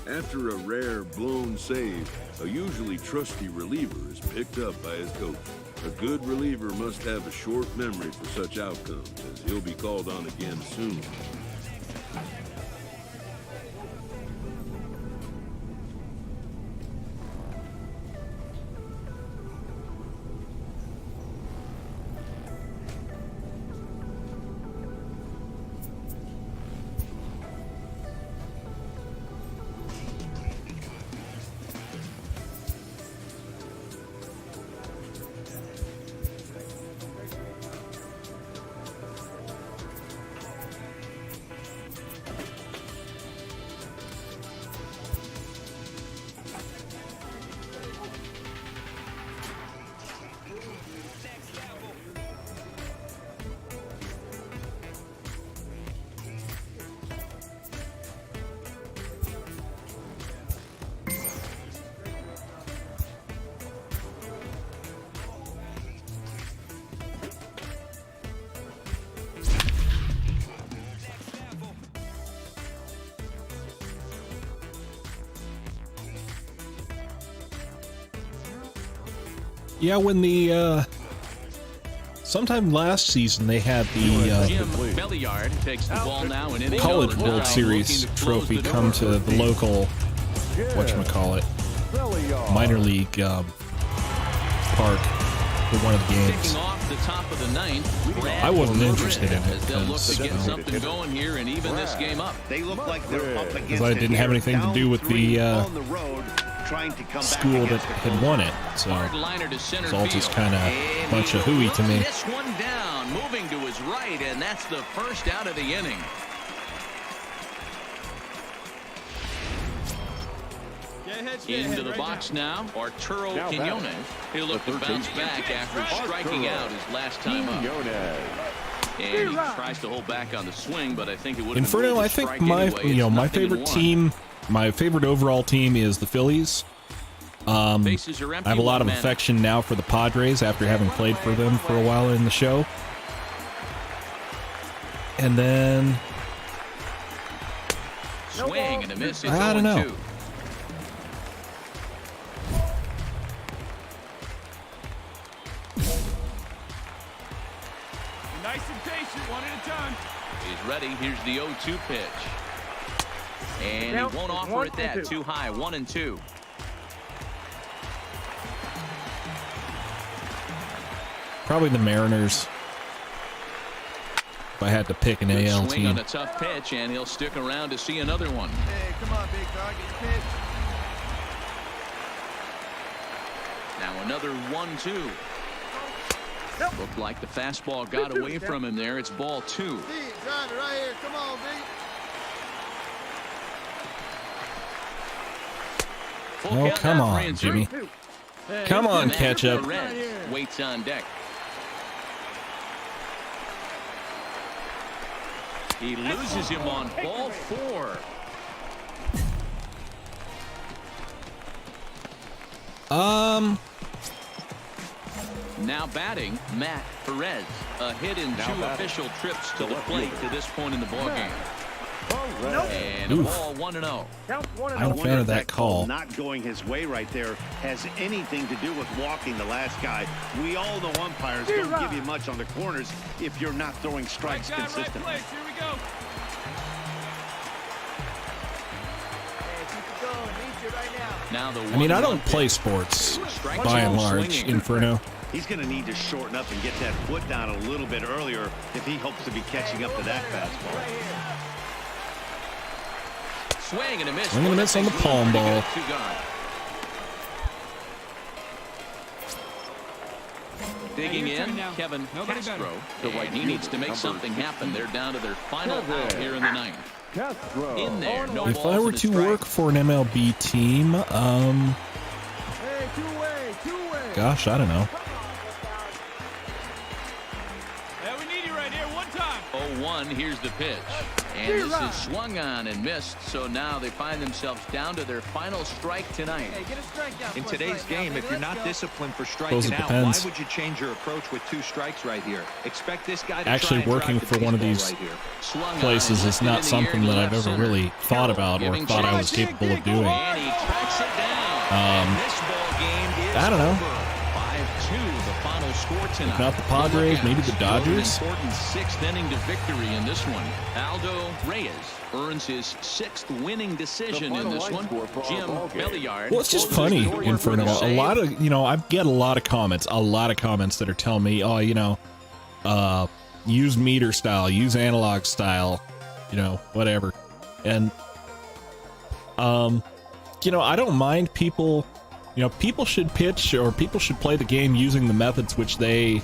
Speaker 10: After a rare blown save, a usually trusty reliever is picked up by his coach. A good reliever must have a short memory for such outcomes, as he'll be called on again soon.
Speaker 1: Yeah, when the sometime last season they had the
Speaker 2: Jim Belliard takes the ball now and
Speaker 1: College World Series trophy come to the local whatchamacallit minor league park for one of the games.
Speaker 2: Off the top of the ninth,
Speaker 1: I wasn't interested in it
Speaker 2: they'll look to get something going here and even this game up.
Speaker 3: They look like they're up against
Speaker 1: because I didn't have anything to do with the school that had won it, so it's all just kind of a bunch of hooey to me.
Speaker 2: This one down, moving to his right, and that's the first out of the inning. Into the box now, Arturo Quiñones. He'll look to bounce back after striking out his last time up. And he tries to hold back on the swing, but I think it would have been
Speaker 1: Inferno, I think my my favorite team, my favorite overall team is the Phillies. I have a lot of affection now for the Padres after having played for them for a while in the show. And then
Speaker 2: swing and a miss.
Speaker 1: I don't know.
Speaker 7: Nice and patient, one at a time.
Speaker 2: He's ready. Here's the 0-2 pitch. And he won't offer it that. Too high. 1-2.
Speaker 1: Probably the Mariners. If I had to pick an AL
Speaker 2: swing
Speaker 1: team.
Speaker 2: On a tough pitch, and he'll stick around to see another one.
Speaker 6: Hey, come on, big dog. Get your pitch.
Speaker 2: Now another 1-2. Looked like the fastball got away from him there. It's ball 2.
Speaker 6: Drive it right here. Come on, big.
Speaker 1: Oh, come on, Jimmy. Come on, catch up.
Speaker 2: Waits on deck. He loses him on ball 4. Now batting, Matt Perez. A hit in 2 official trips to the plate to this point in the ballgame. And a ball 1-0.
Speaker 1: I'm a fan of that call.
Speaker 3: Not going his way right there has anything to do with walking the last guy. We all know umpires don't give you much on the corners if you're not throwing strikes consistently.
Speaker 7: Right place. Here we go.
Speaker 2: Now the
Speaker 1: I mean, I don't play sports by and large, Inferno.
Speaker 3: He's going to need to shorten up and get that foot down a little bit earlier if he hopes to be catching up to that fastball.
Speaker 2: Swing and a miss.
Speaker 1: Swing and a miss on the palm ball.
Speaker 2: Digging in, Kevin Castro. And he needs to make something happen. They're down to their final out here in the ninth. In there, no
Speaker 1: If
Speaker 2: balls
Speaker 1: I were
Speaker 2: and a
Speaker 1: to
Speaker 2: strike.
Speaker 1: work for an MLB team,
Speaker 6: Hey, two-way.
Speaker 1: gosh, I don't know.
Speaker 7: Yeah, we need you right here. One time.
Speaker 2: 0-1, here's the pitch. And this is swung on and missed, so now they find themselves down to their final strike tonight.
Speaker 6: Hey, get a strikeout.
Speaker 5: In today's game, if you're not disciplined for
Speaker 1: Suppose
Speaker 5: striking
Speaker 1: it
Speaker 5: out, why
Speaker 1: depends.
Speaker 5: would you change your approach with 2 strikes right here? Expect this guy to
Speaker 1: Actually,
Speaker 5: try and
Speaker 1: working
Speaker 5: drive the
Speaker 1: for one of
Speaker 5: baseball
Speaker 1: these
Speaker 5: right here.
Speaker 2: Swung on
Speaker 1: places
Speaker 2: and
Speaker 1: is not
Speaker 2: lifted in the
Speaker 1: something
Speaker 2: air
Speaker 1: that
Speaker 2: to
Speaker 1: I've
Speaker 2: left
Speaker 1: ever
Speaker 2: center.
Speaker 1: really thought about or
Speaker 2: Giving
Speaker 1: thought I was
Speaker 2: chase.
Speaker 1: capable of doing.
Speaker 2: And he tracks it down. And this ball game is
Speaker 1: I don't know.
Speaker 2: over. 5-2, the final score tonight.
Speaker 1: If not the Padres, maybe the Dodgers.
Speaker 2: An important 6th inning to victory in this one. Aldo Reyes earns his 6th winning decision in this one. Jim Belliard.
Speaker 1: Well, it's just funny, Inferno. A lot of, I get a lot of comments that are telling me, oh, use meter style, use analog style, whatever. And, I don't mind people, people should pitch or people should play the game using the methods which they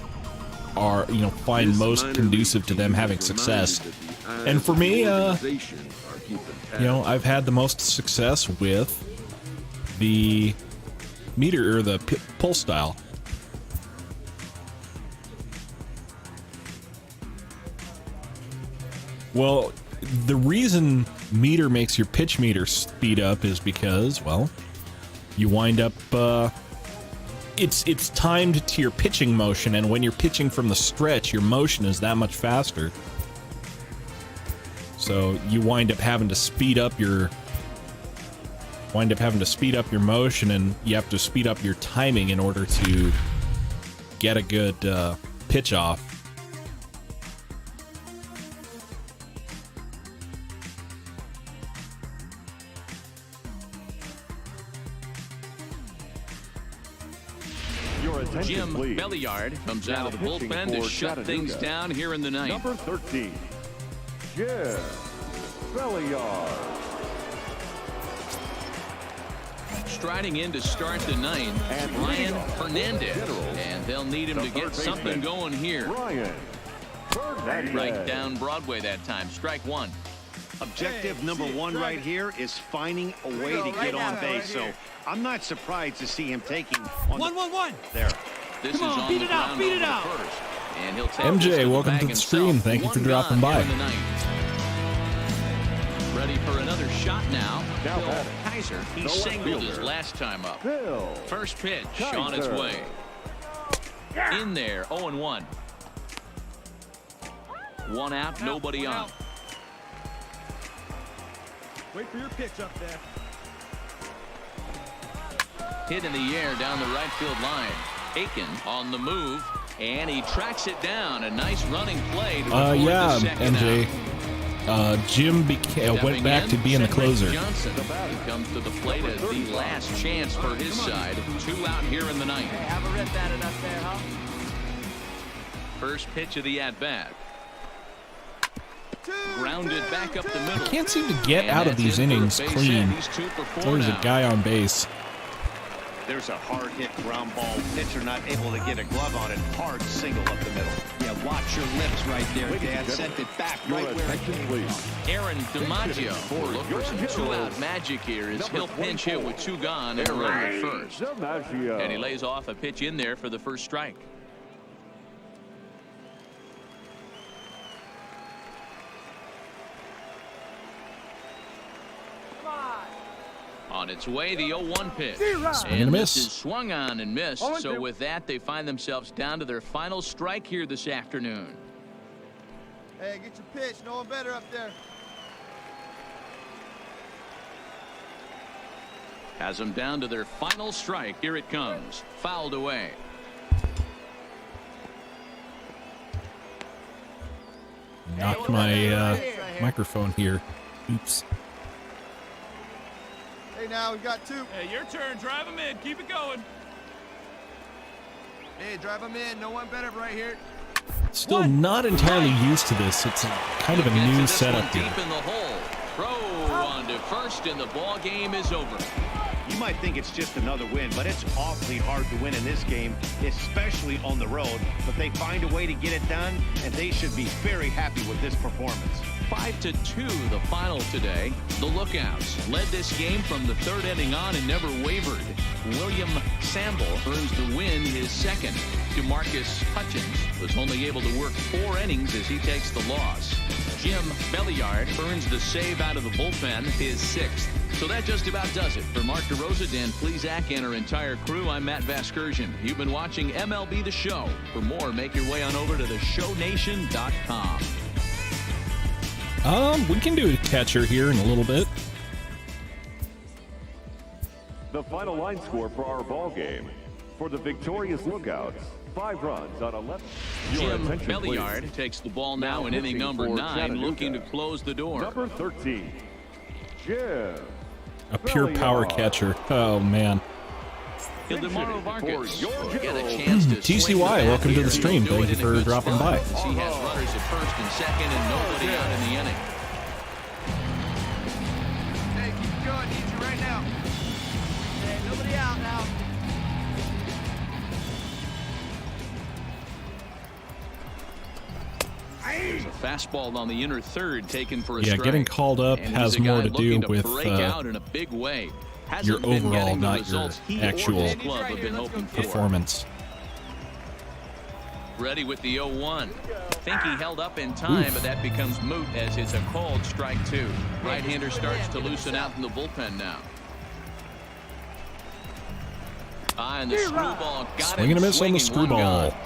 Speaker 1: are, find most conducive to them having success. And for me, I've had the most success with the meter or the pulse style. Well, the reason meter makes your pitch meter speed up is because, well, you wind up, it's timed to your pitching motion, and when you're pitching from the stretch, your motion is that much faster. So you wind up having to speed up your motion, and you have to speed up your timing in order to get a good pitch off.
Speaker 2: Jim Belliard comes out of the bullpen to shut things down here in the ninth.
Speaker 4: Number 13, Jim Belliard.
Speaker 2: Striding in to start the ninth, Ryan Hernandez, and they'll need him to get something going here.
Speaker 4: Ryan Hernandez.
Speaker 2: Right down Broadway that time. Strike one.
Speaker 3: Objective number one right here is finding a way to get on base. So I'm not surprised to see him taking on
Speaker 7: 1-1-1
Speaker 3: there.
Speaker 2: This is on
Speaker 7: beat
Speaker 2: the
Speaker 7: it out,
Speaker 2: ground
Speaker 7: beat it
Speaker 2: over
Speaker 7: out.
Speaker 2: the first. And he'll take
Speaker 1: MJ, welcome to the stream. Thank you for dropping by.
Speaker 2: Ready for another shot now.
Speaker 4: Now
Speaker 2: Phil
Speaker 4: batting.
Speaker 2: Kaiser. He
Speaker 4: The left
Speaker 2: singled his
Speaker 4: fielder.
Speaker 2: last time up.
Speaker 4: Phil
Speaker 2: First pitch
Speaker 4: Kaiser.
Speaker 2: on its way. In there, 0-1. One out, nobody on.
Speaker 7: Wait for your pitch up there.
Speaker 2: Hit in the air down the right field line. Aiken on the move, and he tracks it down. A nice running play to avoid
Speaker 1: Yeah,
Speaker 2: the second
Speaker 1: MJ.
Speaker 2: out.
Speaker 1: Jim went back to being the closer.
Speaker 2: Johnson. He comes to the plate as the last chance for his side. 2 out here in the ninth.
Speaker 8: Hey, have a rip at it up there, huh?
Speaker 2: First pitch of the at-bat. Grounded back up the middle.
Speaker 1: Can't seem to get
Speaker 2: And
Speaker 1: out of
Speaker 2: that's
Speaker 1: these
Speaker 2: in for a
Speaker 1: innings
Speaker 2: base
Speaker 1: clean.
Speaker 2: hit. He's 2 for 4
Speaker 1: There's always a
Speaker 2: now.
Speaker 1: guy on base.
Speaker 3: There's a hard hit ground ball. Pitcher not able to get a glove on it. Hard single up the middle.
Speaker 5: Yeah, watch your lips right there, Dad. Sent it back right where it came from.
Speaker 2: Aaron DiMaggio will look for some 2-out magic here as he'll pinch hit with 2 gone and a runner at first.
Speaker 4: DiMaggio.
Speaker 2: And he lays off a pitch in there for the first strike. On its way, the 0-1 pitch.
Speaker 1: and a
Speaker 2: And
Speaker 1: miss.
Speaker 2: this is swung on and missed. So with that, they find themselves down to their final strike here this afternoon.
Speaker 6: Hey, get your pitch. No one better up there.
Speaker 2: Has them down to their final strike. Here it comes. Fouled away.
Speaker 1: Knocked my microphone here. Oops.
Speaker 6: Hey, now we got 2.
Speaker 7: Hey, your turn. Drive him in. Keep it going.
Speaker 6: Hey, drive them in. No one better right here.
Speaker 1: Still not entirely used to this. It's kind of a new setup here.
Speaker 2: Deep in the hole. Throw on to first, and the ball game is over.
Speaker 3: You might think it's just another win, but it's awfully hard to win in this game, especially on the road. But they find a way to get it done, and they should be very happy with this performance.
Speaker 2: 5-2 the final today. The Lookouts led this game from the 3rd inning on and never wavered. William Sample earns the win, his second. DeMarcus Hutchins was only able to work 4 innings as he takes the loss. Jim Belliard earns the save out of the bullpen, his 6th. So that just about does it. For Mark DeRosa, Dan Plesac, and our entire crew, I'm Matt Vasgersian. You've been watching MLB The Show. For more, make your way on over to theshownation.com.
Speaker 1: We can do a catcher here in a little bit.
Speaker 4: The final line score for our ball game. For the victorious Lookouts, 5 runs on 11.
Speaker 2: Jim Belliard takes the ball now in inning number 9, looking to close the door.
Speaker 4: Number 13, Jim.
Speaker 1: A pure power catcher. Oh, man.
Speaker 2: Ildemaro Vargas will get a chance to
Speaker 1: TCY, welcome to the stream. Thank you for dropping by.
Speaker 2: He has runners at first and second and nobody out in the inning.
Speaker 6: Hey, keep it going. Need you right now.
Speaker 8: Hey, nobody out now.
Speaker 2: There's a fastball on the inner third taken for a
Speaker 1: Yeah,
Speaker 2: strike.
Speaker 1: getting called up
Speaker 2: And
Speaker 1: has
Speaker 2: he's a
Speaker 1: more
Speaker 2: guy
Speaker 1: to do
Speaker 2: looking
Speaker 1: with
Speaker 2: break out in a big way.
Speaker 1: your
Speaker 2: Hasn't been
Speaker 1: overall,
Speaker 2: getting the
Speaker 1: not your
Speaker 2: results he or
Speaker 1: actual
Speaker 2: his club have been hoping for.
Speaker 1: performance.
Speaker 2: Ready with the 0-1. Think he held up in time, but that becomes moot as it's a called strike 2. Right-hander starts to loosen out in the bullpen now. And the screwball got
Speaker 1: Swing and a
Speaker 2: him
Speaker 1: miss on the
Speaker 2: swinging, 1
Speaker 1: screwball.
Speaker 2: gone.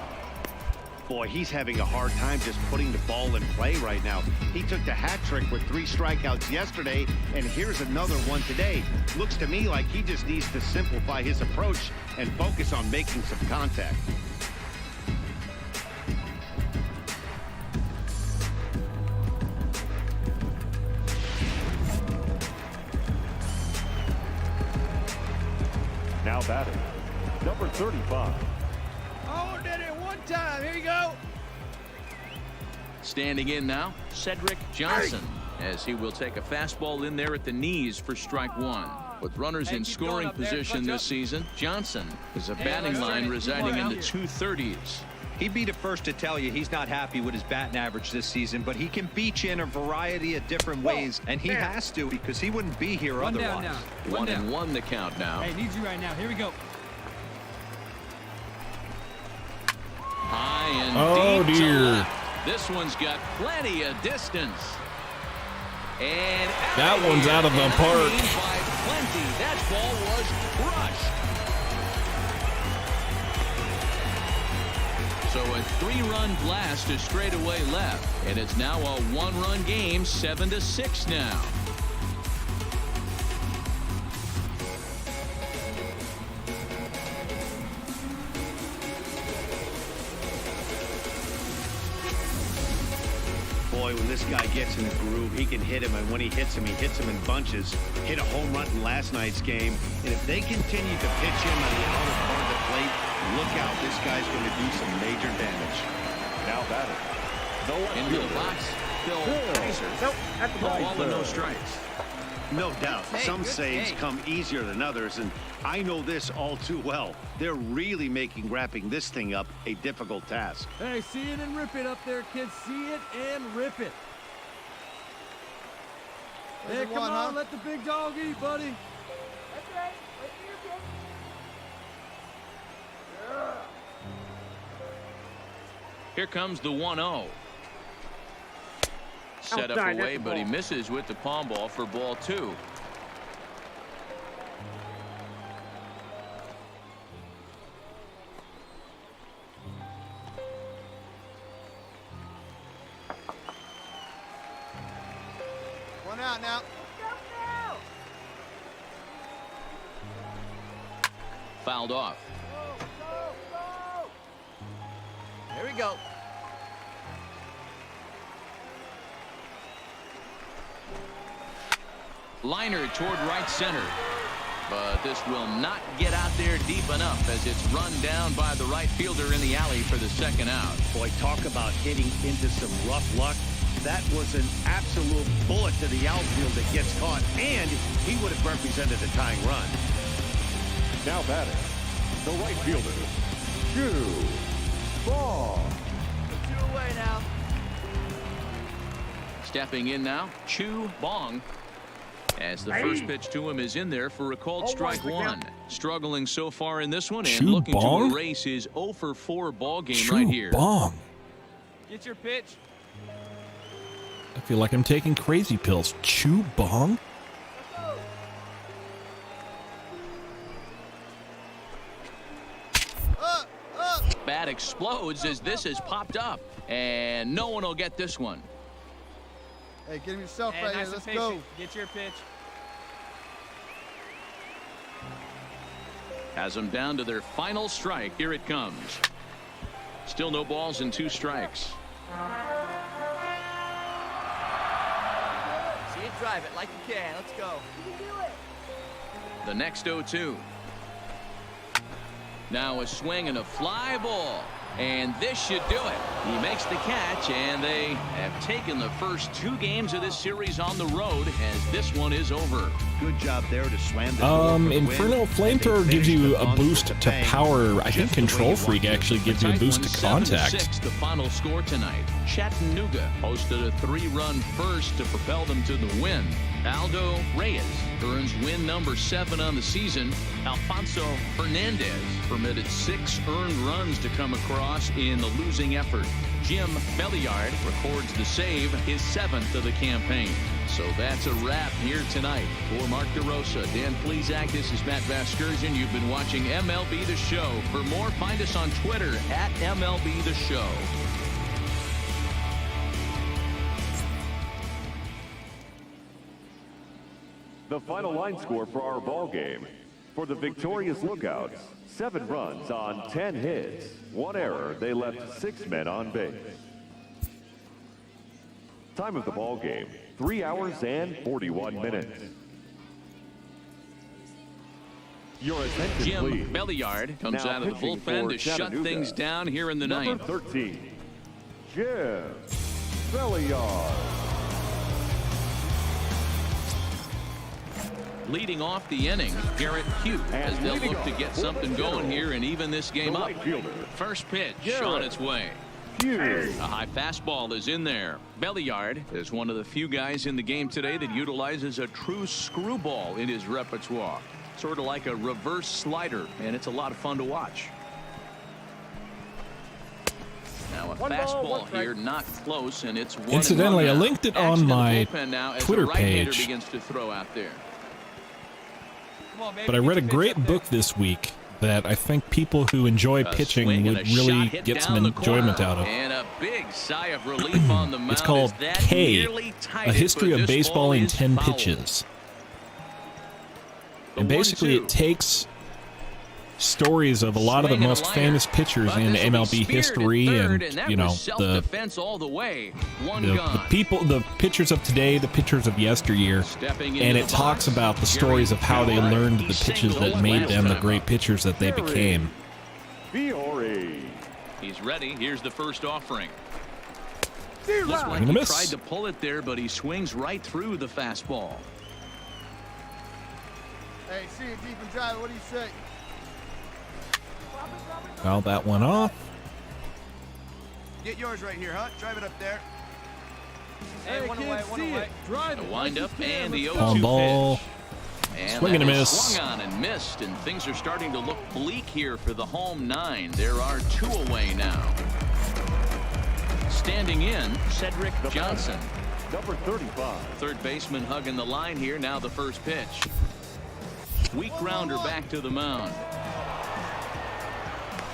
Speaker 3: Boy, he's having a hard time just putting the ball in play right now. He took the hat trick with 3 strikeouts yesterday, and here's another one today. Looks to me like he just needs to simplify his approach and focus on making some contact.
Speaker 4: batting, number 35.
Speaker 7: Oh, did it one time. Here you go.
Speaker 2: Standing in now, Cedric Johnson, as he will take a fastball in there at the knees for strike one. With runners in scoring position this season, Johnson is a batting line residing in the 230s.
Speaker 5: He'd be the first to tell you he's not happy with his batting average this season, but he can beat you in a variety of different ways, and he has to because he wouldn't be here
Speaker 7: One
Speaker 5: otherwise.
Speaker 7: down now.
Speaker 2: One and one the count now.
Speaker 7: Hey, need you right now. Here we go.
Speaker 2: High and deep to left. This one's got plenty of distance. And
Speaker 1: that one's out of the park.
Speaker 2: By plenty. That ball was crushed. So a 3-run blast to straightaway left, and it's now a 1-run game, 7-6 now.
Speaker 3: Boy, when this guy gets in the groove, he can hit him, and when he hits him in bunches. Hit a home run in last night's game, and if they continue to pitch him on the outer part of the plate, look out, this guy's going to do some major damage.
Speaker 4: Now batting,
Speaker 2: into the box, Phil Kaiser.
Speaker 3: Nope, at the ball.
Speaker 2: Ball with no strikes.
Speaker 3: No doubt. Some saves come easier than others, and I know this all too well. They're really making wrapping this thing up a difficult task.
Speaker 7: Hey, see it and rip it up there, kids. See it and rip it. Hey, come on, let the big dog eat, buddy.
Speaker 8: That's right. Wait for your pitch.
Speaker 2: Here comes the 1-0. Set up away, but he misses with the palm ball for ball 2.
Speaker 6: One out now.
Speaker 2: Fouled off.
Speaker 8: Here we go.
Speaker 2: Liner toward right center. But this will not get out there deep enough as it's run down by the right fielder in the alley for the second out.
Speaker 3: Boy, talk about hitting into some rough luck. That was an absolute bullet to the outfield that gets caught, and he would have represented a tying run.
Speaker 4: Now batting, the right fielder, Chu Bong.
Speaker 8: Put you away now.
Speaker 2: Stepping in now, Chu Bong. As the first pitch to him is in there for a called strike one. Struggling so far in this one and looking to erase his 0-for-4 ball game right here.
Speaker 1: Bong.
Speaker 8: Get your pitch.
Speaker 1: I feel like I'm taking crazy pills. Chu Bong?
Speaker 2: Bat explodes as this has popped up, and no one will get this one.
Speaker 6: Hey, get him yourself
Speaker 8: Hey,
Speaker 6: right
Speaker 8: nice
Speaker 6: here. Let's
Speaker 8: and
Speaker 6: go.
Speaker 8: patient. Get your pitch.
Speaker 2: Has them down to their final strike. Here it comes. Still no balls and 2 strikes.
Speaker 8: See it, drive it like you can. Let's go.
Speaker 2: The next 0-2. Now a swing and a fly ball. And this should do it. He makes the catch, and they have taken the first 2 games of this series on the road as this one is over.
Speaker 3: Good job there to slam the
Speaker 1: Inferno Flamethrower gives you a boost to power. I think Control Freak actually gives you a boost to contact.
Speaker 2: 7-6, the final score tonight. Chattanooga posted a 3-run first to propel them to the win. Aldo Reyes earns win number 7 on the season. Alfonso Hernandez permitted 6 earned runs to come across in the losing effort. Jim Belliard records the save, his 7th of the campaign. So that's a wrap here tonight. For Mark DeRosa, Dan Plesac, this is Matt Vasgersian. You've been watching MLB The Show. For more, find us on Twitter at MLB The Show.
Speaker 4: The final line score for our ball game. For the victorious Lookouts, 7 runs on 10 hits. 1 error, they left 6 men on base. Time of the ball game, 3 hours and 41 minutes. Your attention,
Speaker 2: Jim
Speaker 4: please.
Speaker 2: Belliard comes
Speaker 4: Now
Speaker 2: out of the
Speaker 4: pitching
Speaker 2: bullpen
Speaker 4: for
Speaker 2: to shut
Speaker 4: Chattanooga,
Speaker 2: things down here in the
Speaker 4: Number
Speaker 2: ninth.
Speaker 4: 13, Jim Belliard.
Speaker 2: Leading off the inning, Garrett Hughes, as they'll
Speaker 4: leading
Speaker 2: look to
Speaker 4: off
Speaker 2: get
Speaker 4: for
Speaker 2: something
Speaker 4: the
Speaker 2: going
Speaker 4: Generals,
Speaker 2: here and even this game
Speaker 4: the
Speaker 2: up.
Speaker 4: right fielder,
Speaker 2: First pitch
Speaker 4: Garrett
Speaker 2: on its way.
Speaker 4: Hughes.
Speaker 2: A high fastball is in there. Belliard is one of the few guys in the game today that utilizes a true screwball in his repertoire. Sort of like a reverse slider, and it's a lot of fun to watch. Now a fastball here, not close, and it's 1-1
Speaker 1: Incidentally, I
Speaker 2: now.
Speaker 1: linked it
Speaker 2: Action
Speaker 1: on
Speaker 2: in the
Speaker 1: my
Speaker 2: bullpen now as
Speaker 1: Twitter
Speaker 2: the right-hander
Speaker 1: page.
Speaker 2: begins to throw out there.
Speaker 7: Come on, baby.
Speaker 1: But I read a great book this week that I think people who enjoy pitching
Speaker 2: swing and
Speaker 1: would
Speaker 2: a shot
Speaker 1: really
Speaker 2: hit
Speaker 1: get some
Speaker 2: down the
Speaker 1: enjoyment
Speaker 2: corner.
Speaker 1: out of.
Speaker 2: And a big sigh of relief on the mound.
Speaker 1: It's called
Speaker 2: as that
Speaker 1: K,
Speaker 2: nearly tied
Speaker 1: A
Speaker 2: it,
Speaker 1: History
Speaker 2: but
Speaker 1: of
Speaker 2: this
Speaker 1: Baseball
Speaker 2: ball
Speaker 1: in
Speaker 2: is
Speaker 1: 10
Speaker 2: foul.
Speaker 1: Pitches.
Speaker 2: The
Speaker 1: And basically
Speaker 2: 1-2.
Speaker 1: it takes stories of a lot of the
Speaker 2: Swing and a
Speaker 1: most
Speaker 2: liner.
Speaker 1: famous pitchers
Speaker 2: But
Speaker 1: in
Speaker 2: this will be
Speaker 1: MLB
Speaker 2: speared at
Speaker 1: history,
Speaker 2: third,
Speaker 1: and
Speaker 2: that
Speaker 1: you know,
Speaker 2: was self-defense all the way. One
Speaker 1: the
Speaker 2: gone.
Speaker 1: people, the pitchers of today, the pitchers of yesteryear,
Speaker 2: Stepping into
Speaker 1: and
Speaker 2: the
Speaker 1: it talks
Speaker 2: box,
Speaker 1: about the stories of how they
Speaker 2: Garrett
Speaker 1: learned
Speaker 2: Hughes.
Speaker 1: the pitches
Speaker 2: He
Speaker 1: that
Speaker 2: singled
Speaker 1: made
Speaker 2: last
Speaker 1: them the
Speaker 2: time
Speaker 1: great
Speaker 2: up.
Speaker 1: pitchers that they became.
Speaker 4: Fiore.
Speaker 2: He's ready. Here's the first offering.
Speaker 6: D-Rod.
Speaker 2: Looks like
Speaker 1: Swing and a
Speaker 2: he
Speaker 1: miss.
Speaker 2: tried to pull it there, but he swings right through the fastball.
Speaker 6: Hey, see it deep and dry. What do you say?
Speaker 1: Foul that one off.
Speaker 6: Get yours right here, huh? Drive it up there.
Speaker 7: Hey, one away, one away.
Speaker 6: Drive
Speaker 2: The windup and the 0-2
Speaker 1: On ball.
Speaker 2: pitch. And
Speaker 1: Swing and a
Speaker 2: that is
Speaker 1: miss.
Speaker 2: Swung on and missed, and things are starting to look bleak here for the home nine. There are two away now. Standing in, Cedric Johnson.
Speaker 4: Number 35.
Speaker 2: Third baseman hugging the line here. Now the first pitch. Weak grounder back to the mound.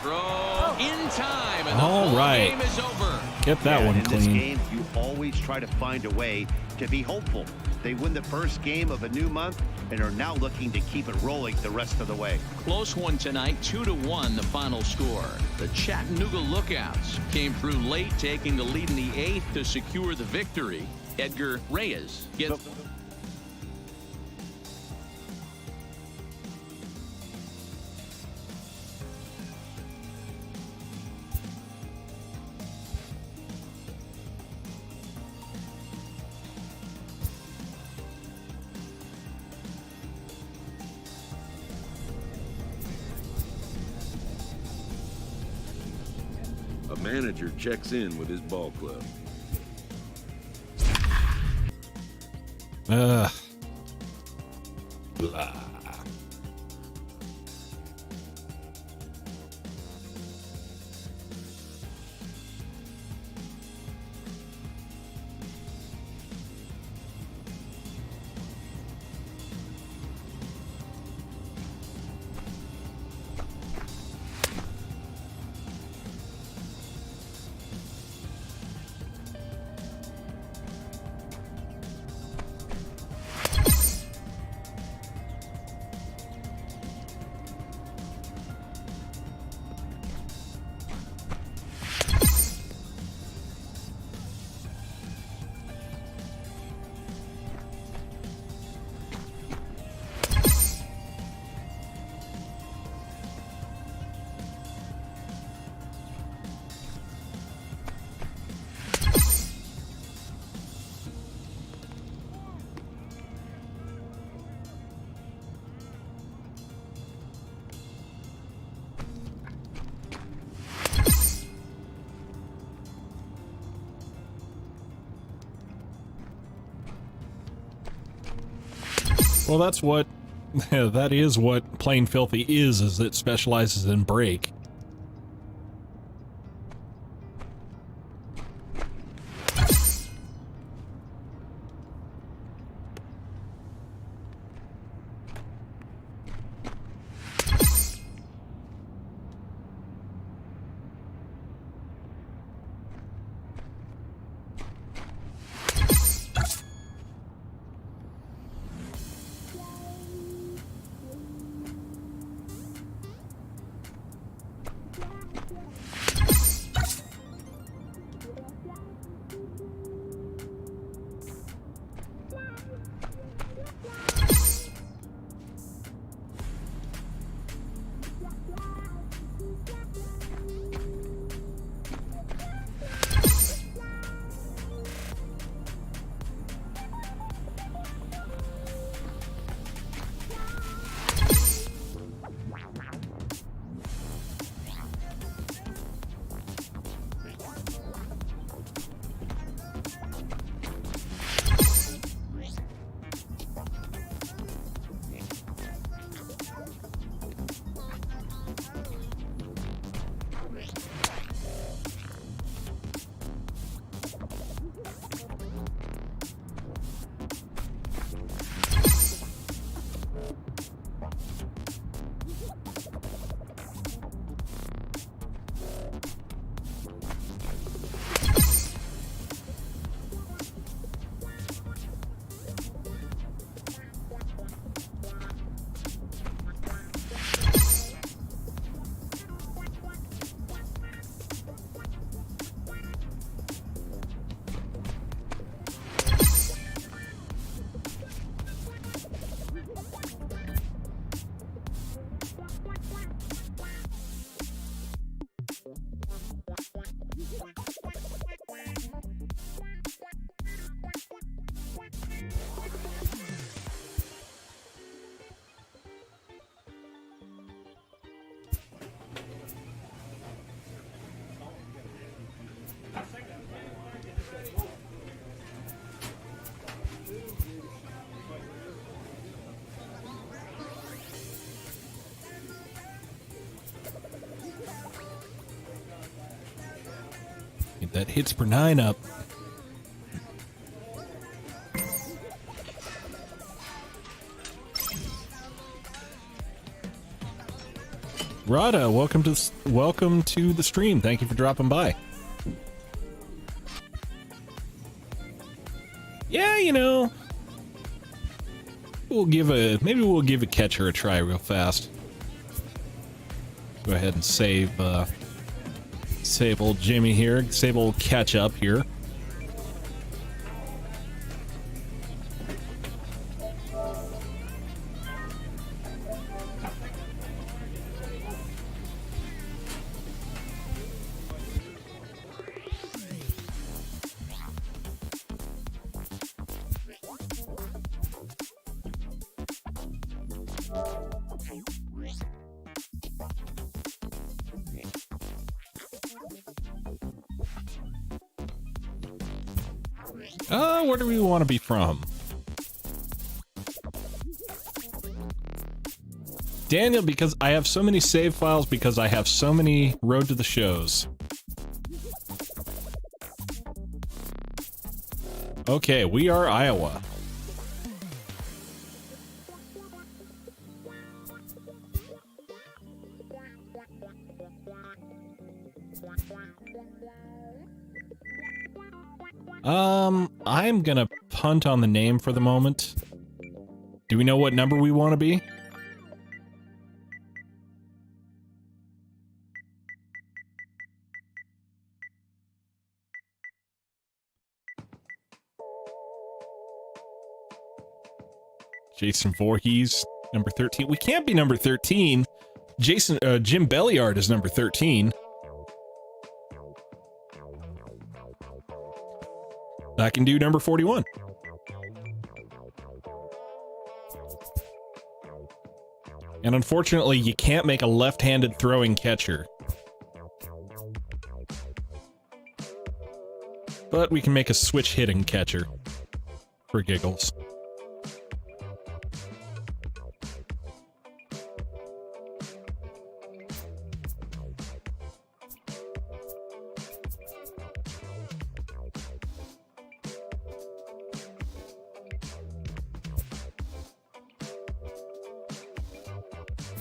Speaker 2: Throw in time, and the
Speaker 1: All
Speaker 2: ball
Speaker 1: right.
Speaker 2: game is over.
Speaker 1: Get that
Speaker 3: Yeah,
Speaker 1: one
Speaker 3: in this
Speaker 1: clean.
Speaker 3: game, you always try to find a way to be hopeful. They win the first game of a new month and are now looking to keep it rolling the rest of the way.
Speaker 2: Close one tonight, 2-1 the final score. The Chattanooga Lookouts came through late, taking the lead in the 8th to secure the victory. Edgar Reyes gets...
Speaker 10: A manager checks in with his ball club.
Speaker 1: Blah. Well, that's what, that is what Plain Filthy is it specializes in break. Need that hits per 9 up. Rada, welcome to the stream. Thank you for dropping by. Yeah, you know, maybe we'll give a catcher a try real fast. Go ahead and save old Jimmy here, save old catch up here. Where do we want to be from? Daniel, because I have so many save files, because I have so many Road to the Shows. Okay, we are Iowa. I'm gonna punt on the name for the moment. Do we know what number we want to be? Jason Voorhees, number 13. We can't be number 13. Jim Belliard is number 13. I can do number 41. And unfortunately, you can't make a left-handed throwing catcher. But we can make a switch hitting catcher. For giggles.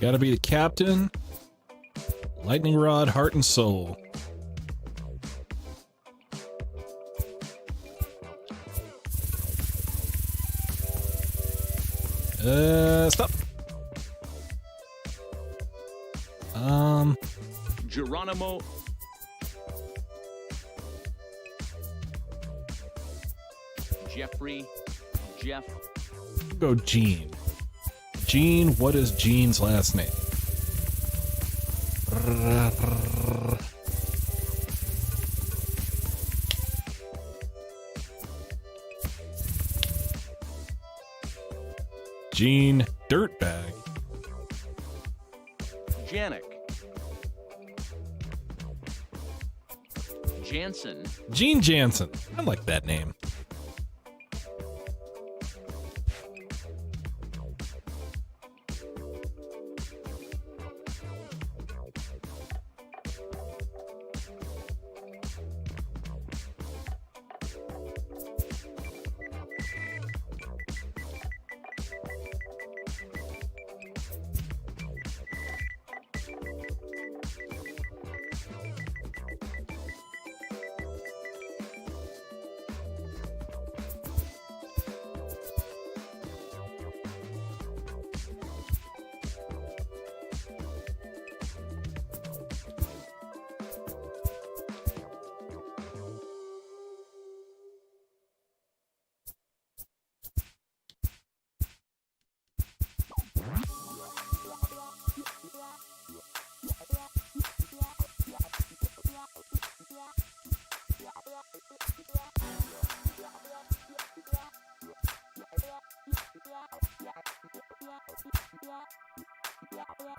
Speaker 1: Gotta be the captain. Lightning rod, heart and soul. Stop.
Speaker 9: Geronimo. Jeffrey. Jeff.
Speaker 1: Go Gene. Gene, what is Gene's last name? Gene Dirtbag.
Speaker 9: Janik. Jansen.
Speaker 1: Gene Jansen. I like that name.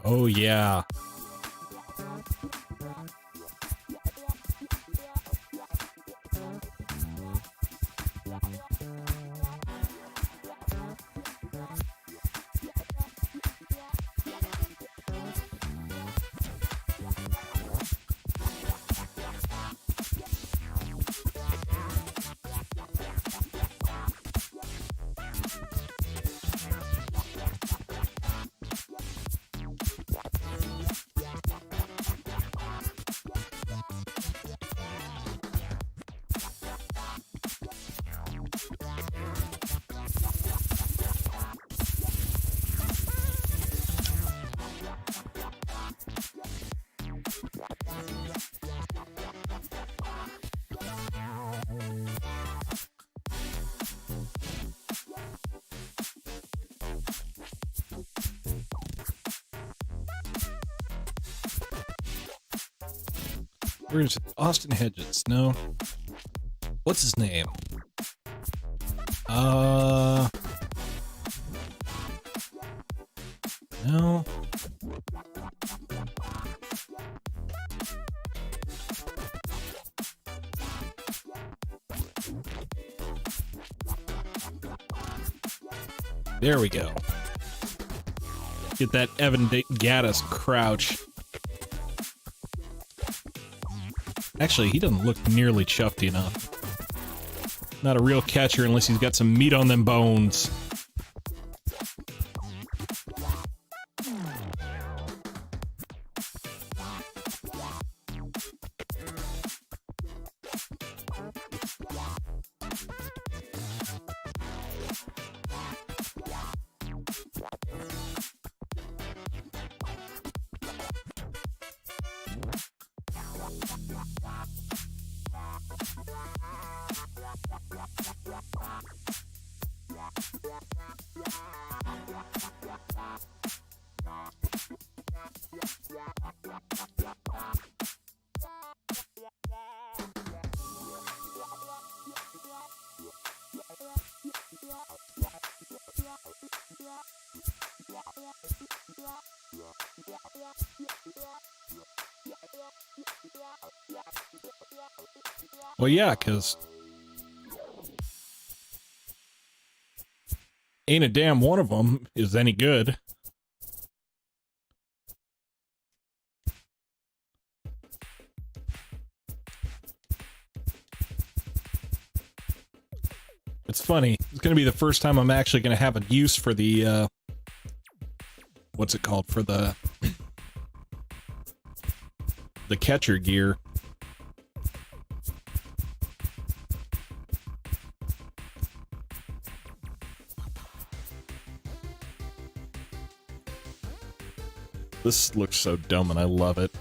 Speaker 1: Oh, yeah. Where's Austin Hedges? No. What's his name? No. There we go. Get that Evan Gaddis crouch. Actually, he doesn't look nearly chuffed enough. Not a real catcher unless he's got some meat on them bones. Well, yeah, because ain't a damn one of them is any good. It's funny. It's going to be the first time I'm actually going to have a use for the, what's it called? For the catcher gear. This looks so dumb and I love it.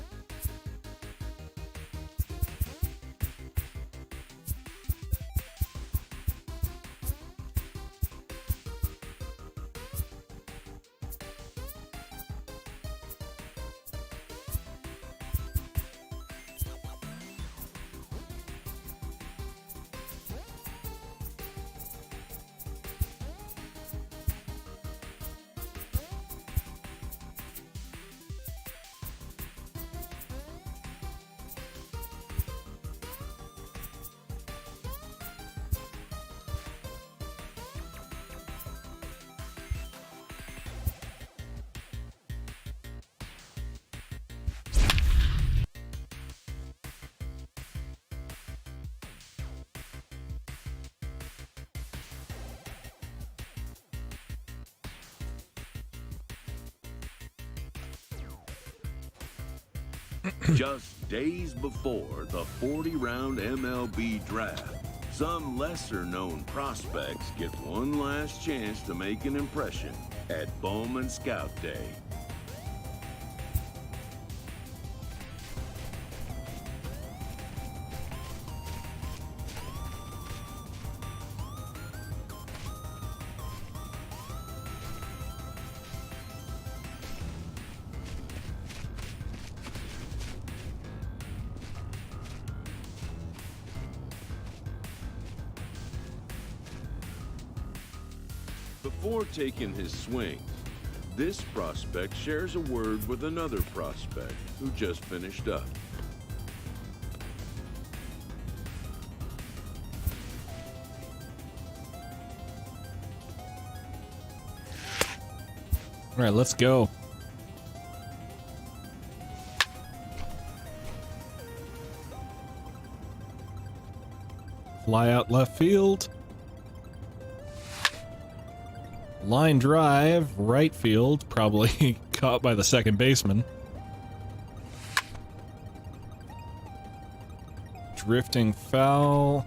Speaker 10: Just days before the 40-round MLB draft, some lesser-known prospects get one last chance to make an impression at Bowman Scout Day. Before taking his swing, this prospect shares a word with another prospect who just finished up.
Speaker 1: All right, let's go. Fly out left field. Line drive, right field, probably caught by the second baseman. Drifting foul.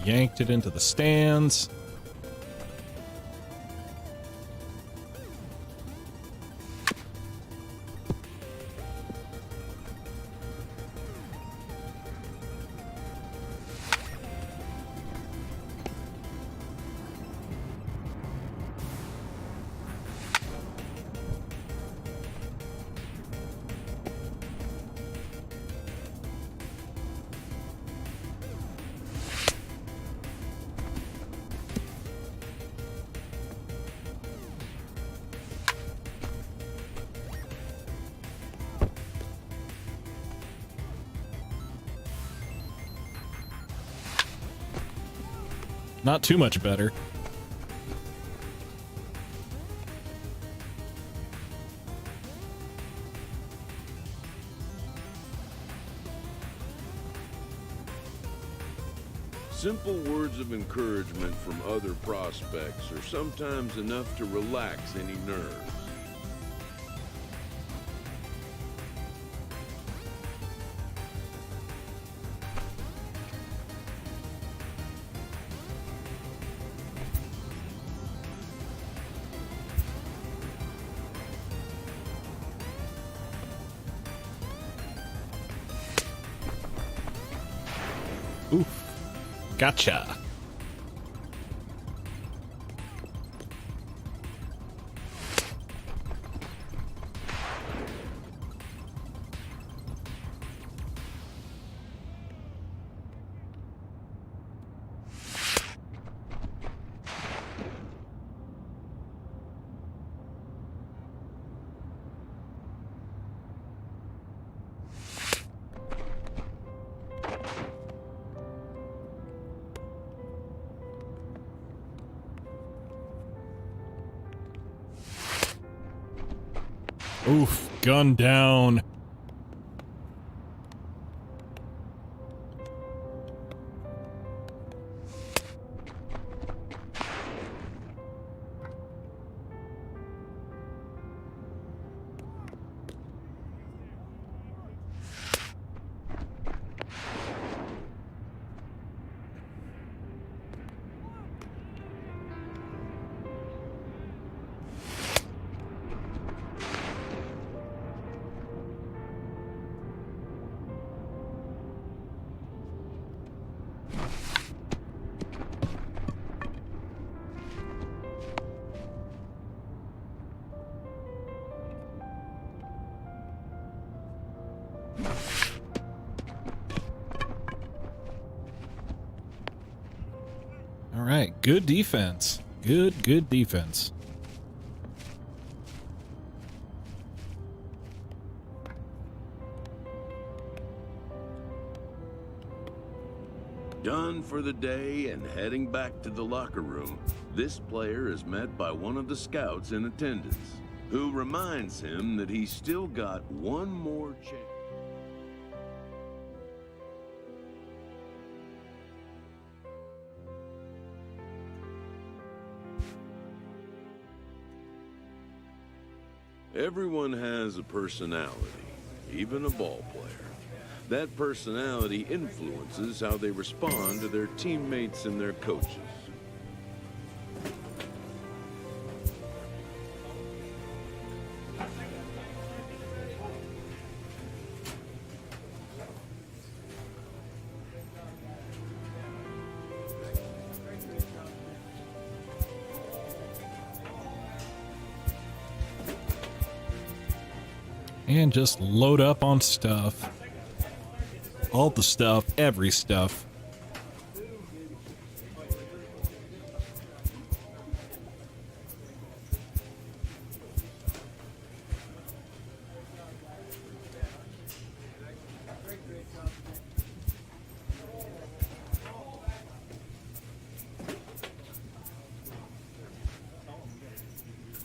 Speaker 1: Yanked it into the stands. Not too much better.
Speaker 10: Simple words of encouragement from other prospects are sometimes enough to relax any nerves.
Speaker 1: Ooh, gotcha. Oof, gun down. All right, good defense. Good defense.
Speaker 10: Done for the day and heading back to the locker room, this player is met by one of the scouts in attendance, who reminds him that he's still got one more chance. Everyone has a personality, even a ball player. That personality influences how they respond to their teammates and their coaches.
Speaker 1: And just load up on stuff. All the stuff, every stuff.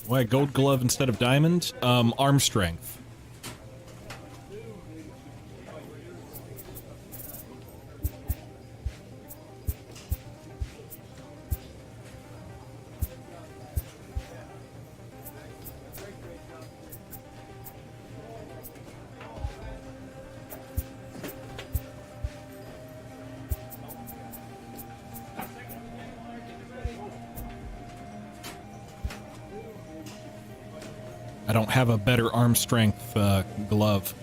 Speaker 1: Why gold glove instead of diamond? Arm strength. I don't have a better arm strength glove.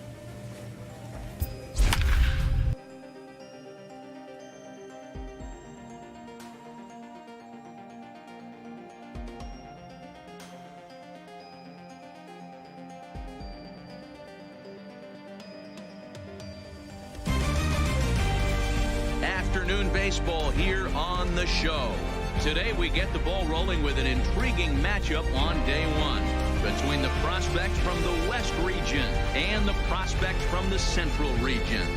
Speaker 2: Afternoon baseball here on the show. Today we get the ball rolling with an intriguing matchup on day one between the prospect from the West region and the prospect from the Central region.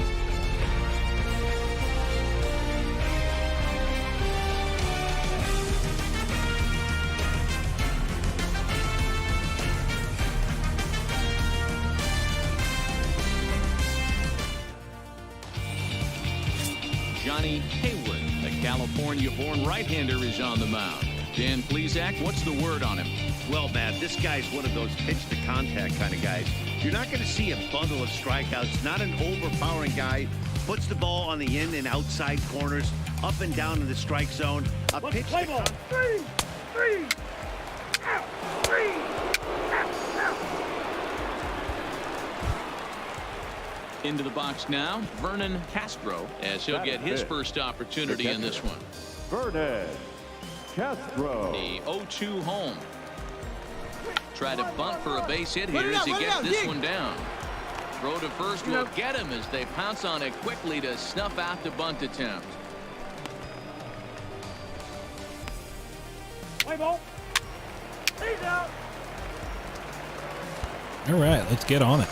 Speaker 2: California-born right-hander is on the mound. Dan Plesac, what's the word on him?
Speaker 3: Well, Matt, this guy's one of those pitch-to-contact kind of guys. You're not going to see a bundle of strikeouts. Not an overpowering guy. Puts the ball on the in and outside corners, up and down in the strike zone. A pitch.
Speaker 6: Play ball. Three. Out. Three. Out.
Speaker 2: Into the box now, Vernon Castro, as he'll get his first opportunity in this one.
Speaker 4: Vernon Castro.
Speaker 2: The 0-2 home. Try to bunt for a base hit here as he gets this one down. Throw to first will get him as they pounce on it quickly to snuff out the bunt attempt.
Speaker 6: Play ball. He's out.
Speaker 1: All right, let's get on it.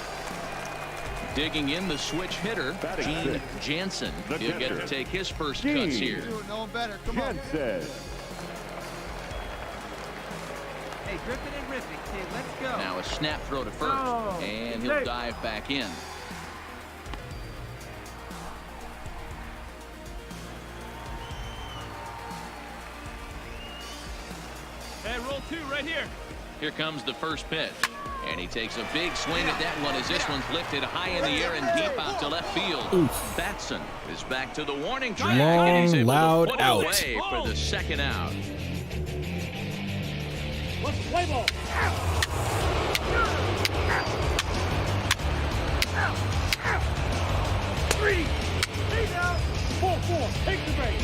Speaker 2: Digging in the switch hitter, Gene Jansen. He'll get to take his first cuts here.
Speaker 6: No one better. Come on.
Speaker 4: Jansen.
Speaker 8: Hey, gripping and ripping, kid. Let's go.
Speaker 2: Now a snap throw to first, and he'll dive back in.
Speaker 7: Hey, roll 2 right here.
Speaker 2: Here comes the first pitch. And he takes a big swing at that one as this one's lifted high in the air and deep out to left field.
Speaker 1: Oof.
Speaker 2: Batson is back to the warning track.
Speaker 1: Long,
Speaker 2: and he's able
Speaker 1: loud
Speaker 2: to put it
Speaker 1: out.
Speaker 2: away for the second out.
Speaker 6: Let's play ball. Three. He's out. 4-4. Take the break.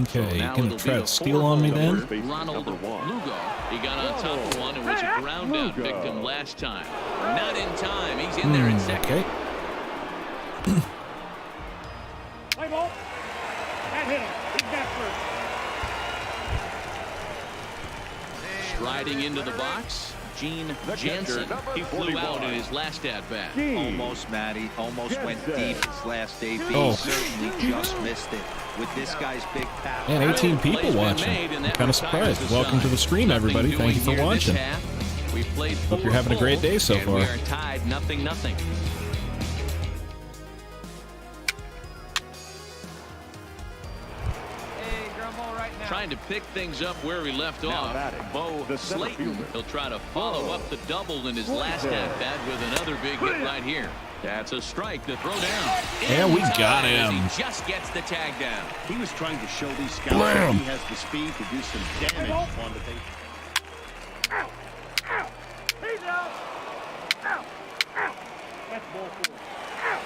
Speaker 1: Okay,
Speaker 2: Now
Speaker 1: you gonna
Speaker 2: it'll
Speaker 1: try
Speaker 2: be
Speaker 1: to
Speaker 2: a
Speaker 1: steal on me then?
Speaker 2: Ronald Lugo. He got on top of one and was a ground out victim last time. Not in time. He's in there in second.
Speaker 1: Okay.
Speaker 6: Play ball. That hit him. He's back first.
Speaker 2: Striding into the box, Gene Jansen. He flew out in his last at-bat.
Speaker 5: Almost, Matty. Almost went deep his last AB.
Speaker 1: Oh.
Speaker 5: Certainly just missed it. With this guy's big power.
Speaker 1: Man, 18 people watching. I'm kind of surprised. Welcome to the stream, everybody. Thank you for watching. Hope you're having a great day so far.
Speaker 2: We are tied 0-0.
Speaker 8: Hey, ground ball right now.
Speaker 2: Trying to pick things up where he left off. Bo Slayton. He'll try to follow up the double in his last at-bat with another big hit right here. That's a strike to throw down.
Speaker 1: Yeah, we got him.
Speaker 2: He just gets the tag down.
Speaker 3: He was trying to show these scouts that he has the speed to do some damage on the base.
Speaker 6: Out. Out. He's out. Out. Out. That's ball 4. Out.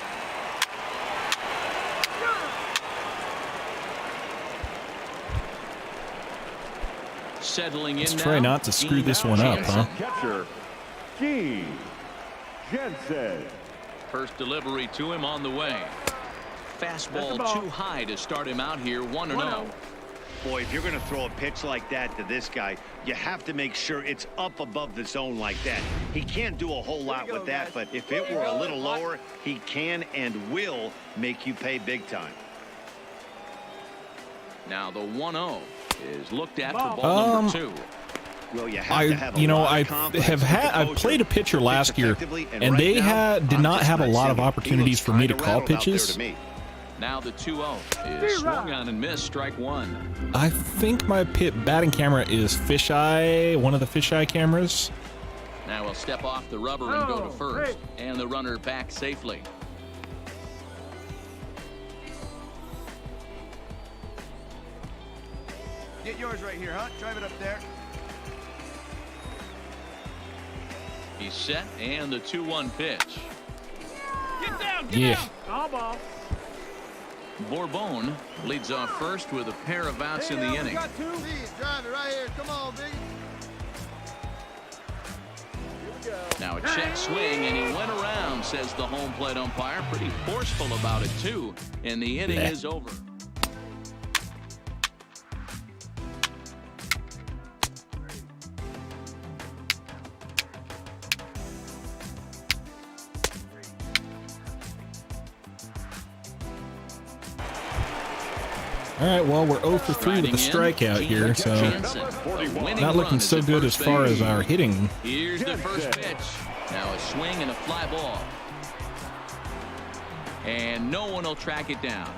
Speaker 2: Settling in
Speaker 1: Let's
Speaker 2: now.
Speaker 1: try not to screw this one up, huh?
Speaker 4: Catcher, Gene Jansen.
Speaker 2: First delivery to him on the way. Fastball too high to start him out here, 1-0.
Speaker 3: Boy, if you're going to throw a pitch like that to this guy, you have to make sure it's up above the zone like that. He can't do a whole lot with that, but if it were a little lower, he can and will make you pay big time.
Speaker 2: Now the 1-0 is looked at for ball number 2.
Speaker 3: Well, you have to have
Speaker 1: I've played a pitcher last year, and they did not have a lot of opportunities for me to call pitches.
Speaker 2: Now the 2-0 is swung on and missed, strike 1.
Speaker 1: I think my batting camera is fisheye, one of the fisheye cameras.
Speaker 2: Now he'll step off the rubber and go to first, and the runner back safely.
Speaker 6: Get yours right here, huh? Drive it up there.
Speaker 2: He's set, and the 2-1 pitch.
Speaker 7: Get down, get down.
Speaker 6: All ball.
Speaker 2: Bourbon leads off first with a pair of outs in the inning.
Speaker 6: Got 2. Drive it right here. Come on, Biggie. Here we go.
Speaker 2: Now a check swing, and he went around, says the home plate umpire. Pretty forceful about it, too. And the inning is over.
Speaker 1: All right, well, we're 0 for 3 with a strikeout here, so not looking so good as far as our hitting.
Speaker 2: Here's the first pitch. Now a swing and a fly ball. And no one will track it down.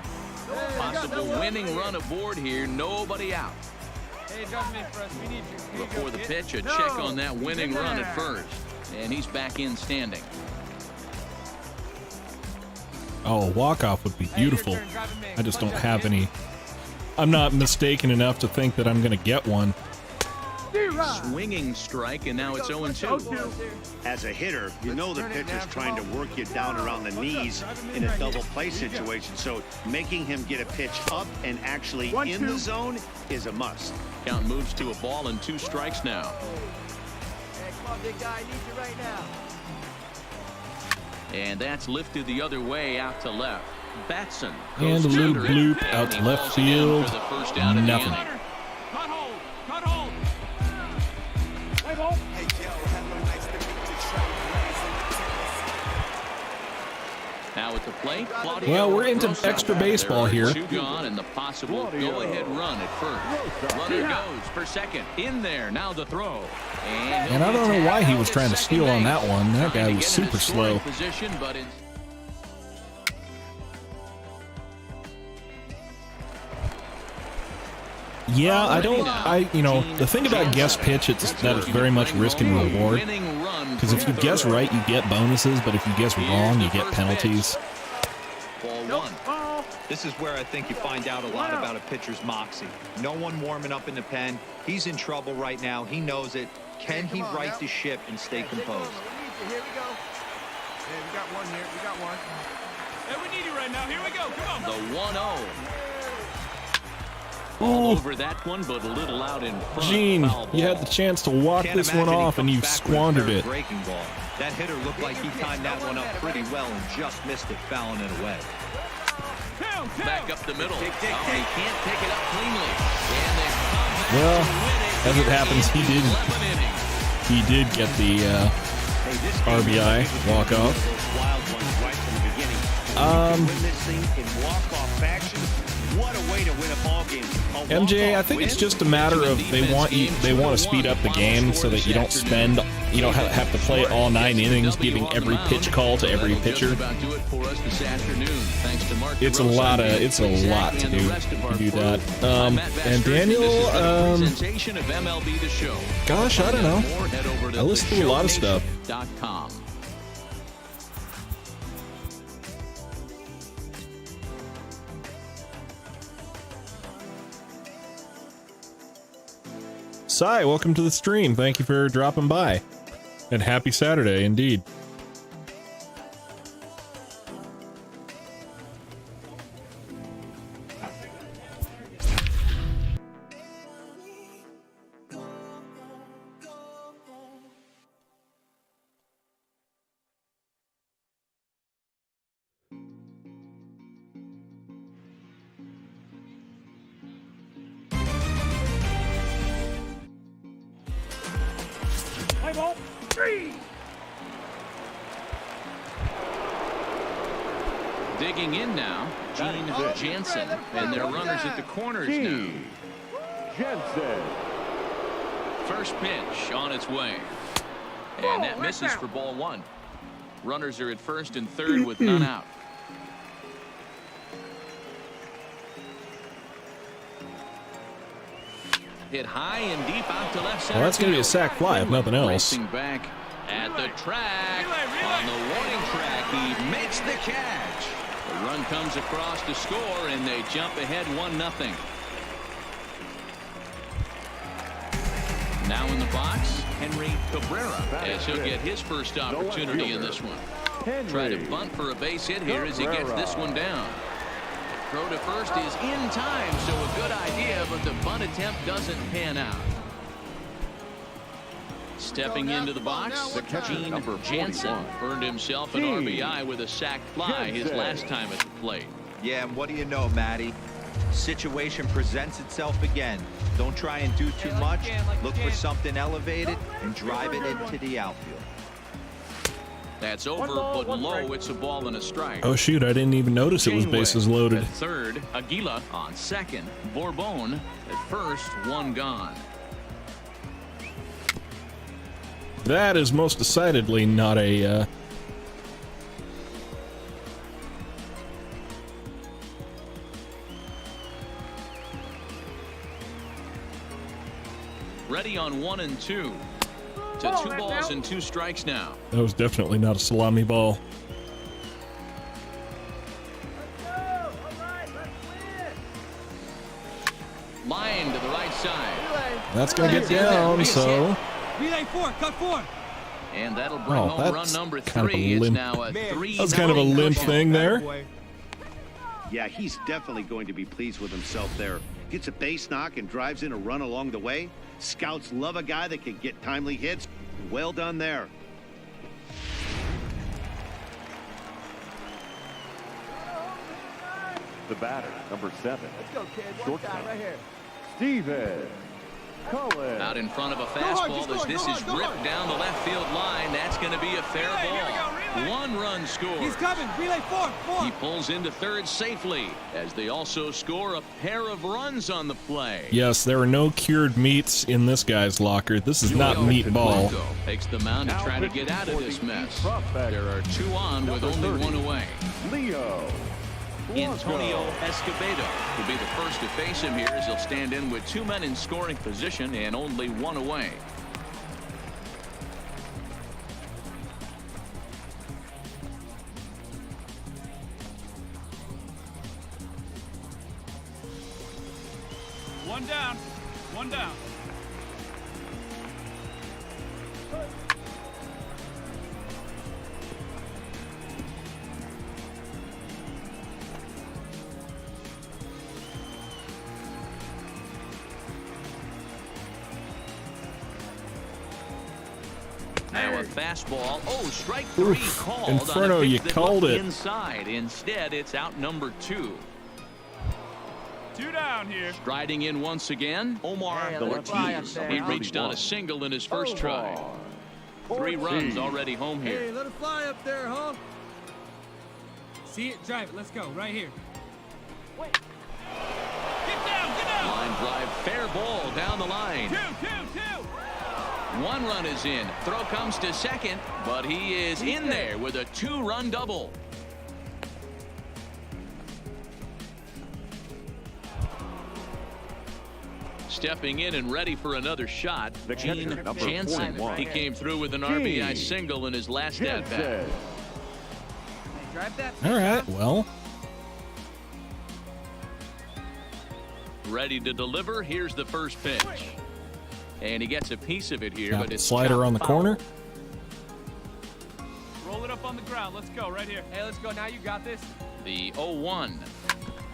Speaker 2: Possible winning run aboard here. Nobody out.
Speaker 7: Hey, drop him in for us. We need you.
Speaker 2: Before the pitch, a check on that winning run at first. And he's back in standing.
Speaker 1: Oh, walk-off would be beautiful. I just don't have any. I'm not mistaken enough to think that I'm going to get one.
Speaker 2: Swinging strike, and now it's 0-2.
Speaker 3: As a hitter, you know the pitcher's trying to work you down around the knees in a double play situation. So making him get a pitch up and actually in the zone is a must.
Speaker 2: Count moves to a ball and 2 strikes now.
Speaker 8: Hey, come on, big guy. I need you right now.
Speaker 2: And that's lifted the other way out to left. Batson.
Speaker 1: And a little bloop out to left field. Nothing.
Speaker 7: Cut hold. Cut hold.
Speaker 2: Now at the plate, Claudio.
Speaker 1: Well, we're into extra baseball here.
Speaker 2: 2 gone and the possible go-ahead run at first. Runner goes for second. In there. Now the throw.
Speaker 1: And I don't know why he was trying to steal on that one. That guy was super slow.
Speaker 2: Position, but
Speaker 1: Yeah, you know, the thing about guess pitch, it's that it's very much risk and reward. Because if you guess right, you get bonuses, but if you guess wrong, you get penalties.
Speaker 2: Ball 1.
Speaker 5: This is where I think you find out a lot about a pitcher's moxie. No one warming up in the pen. He's in trouble right now. He knows it. Can he right the ship and stay composed?
Speaker 6: Here we go. Hey, we got one here. We got one.
Speaker 7: Hey, we need you right now. Here we go. Come on.
Speaker 2: The 1-0. All over that one, but a little out in front.
Speaker 1: Gene, you had the chance to walk this one off, and you squandered it.
Speaker 5: Breaking ball. That hitter looked like he timed that one up pretty well and just missed it, fouling it away.
Speaker 2: Back up the middle. He can't pick it up cleanly. And they've come back
Speaker 1: Well,
Speaker 2: to win it.
Speaker 1: as it happens, he did get the RBI walk-off.
Speaker 3: Win this thing in walk-off fashion. What a way to win a ball game.
Speaker 1: MJ, I think it's just a matter of they want to speed up the game so that you don't have to play all 9 innings giving every pitch call to every pitcher. It's a lot to do that. And Daniel, gosh, I don't know. I listen to a lot of stuff. Sai, welcome to the stream. Thank you for dropping by. And happy Saturday, indeed.
Speaker 2: Digging in now, Gene Jansen, and their runners at the corners now.
Speaker 4: Jansen.
Speaker 2: First pitch on its way, and that misses for ball 1. Runners are at first and third with none out. Hit high and deep out to left center.
Speaker 1: Well, that's going to be a sac fly, if nothing else.
Speaker 2: Racing back at the track, on the warning track, he makes the catch. The run comes across to score, and they jump ahead 1-0. Now in the box, Henry Cabrera, as he'll get his first opportunity in this one. Try to bunt for a base hit here as he gets this one down. Throw to first is in time, so a good idea, but the bunt attempt doesn't pan out. Stepping into the box, Gene Jansen earned himself an RBI with a sac fly his last time at the plate.
Speaker 5: Yeah, and what do you know, Matty? Situation presents itself again. Don't try and do too much. Look for something elevated and drive it into the outfield.
Speaker 2: That's over, but low. It's a ball and a strike.
Speaker 1: Oh shoot, I didn't even notice it was bases loaded.
Speaker 2: At third, Aguila on second. Bourbon at first, 1 gone.
Speaker 1: That is most decidedly not a
Speaker 2: Ready on 1 and 2. To 2 balls and 2 strikes now.
Speaker 1: That was definitely not a salami ball.
Speaker 2: Line to the right side.
Speaker 1: That's going to get down, so...
Speaker 7: Relay 4, cut 4.
Speaker 2: And that'll bring home run number 3. It's now a 3-0.
Speaker 1: That's kind of a limp thing there.
Speaker 3: Yeah, he's definitely going to be pleased with himself there. Gets a base knock and drives in a run along the way. Scouts love a guy that can get timely hits. Well done there.
Speaker 4: The batter, number 7.
Speaker 6: Let's go, kid. One time right here.
Speaker 4: Steven Cullen.
Speaker 2: Out in front of a fastball as this is ripped down the left field line. That's going to be a fair ball. 1 run score.
Speaker 7: He's coming. Relay 4.
Speaker 2: He pulls into third safely as they also score a pair of runs on the play.
Speaker 1: Yes, there are no cured meats in this guy's locker. This is not meatball.
Speaker 2: Takes the mound to try to get out of this mess. There are 2 on with only 1 away.
Speaker 4: Leo
Speaker 2: Antonio Escobedo will be the first to face him here as he'll stand in with 2 men in scoring position and only 1 away.
Speaker 7: One down. 1 down.
Speaker 2: Now a fastball. Oh, strike 3 called.
Speaker 1: Inferno, you called it.
Speaker 2: Inside. Instead, it's out number 2.
Speaker 7: 2 down here.
Speaker 2: Striding in once again, Omar Ortiz. He reached on a single in his first try. 3 runs already home here.
Speaker 7: Hey, let it fly up there, huh? See it, drive it. Let's go. Right here. Wait. Get down, get down.
Speaker 2: Line drive, fair ball down the line.
Speaker 7: 2.
Speaker 2: 1 run is in. Throw comes to second, but he is in there with a 2-run double. Stepping in and ready for another shot, Gene Jansen. He came through with an RBI single in his last at-bat.
Speaker 1: All right, well.
Speaker 2: Ready to deliver. Here's the first pitch. And he gets a piece of it here,
Speaker 1: Got
Speaker 2: but it's
Speaker 1: slider on the corner.
Speaker 7: Roll it up on the ground. Let's go right here.
Speaker 8: Hey, let's go. Now you got this.
Speaker 2: The 0-1.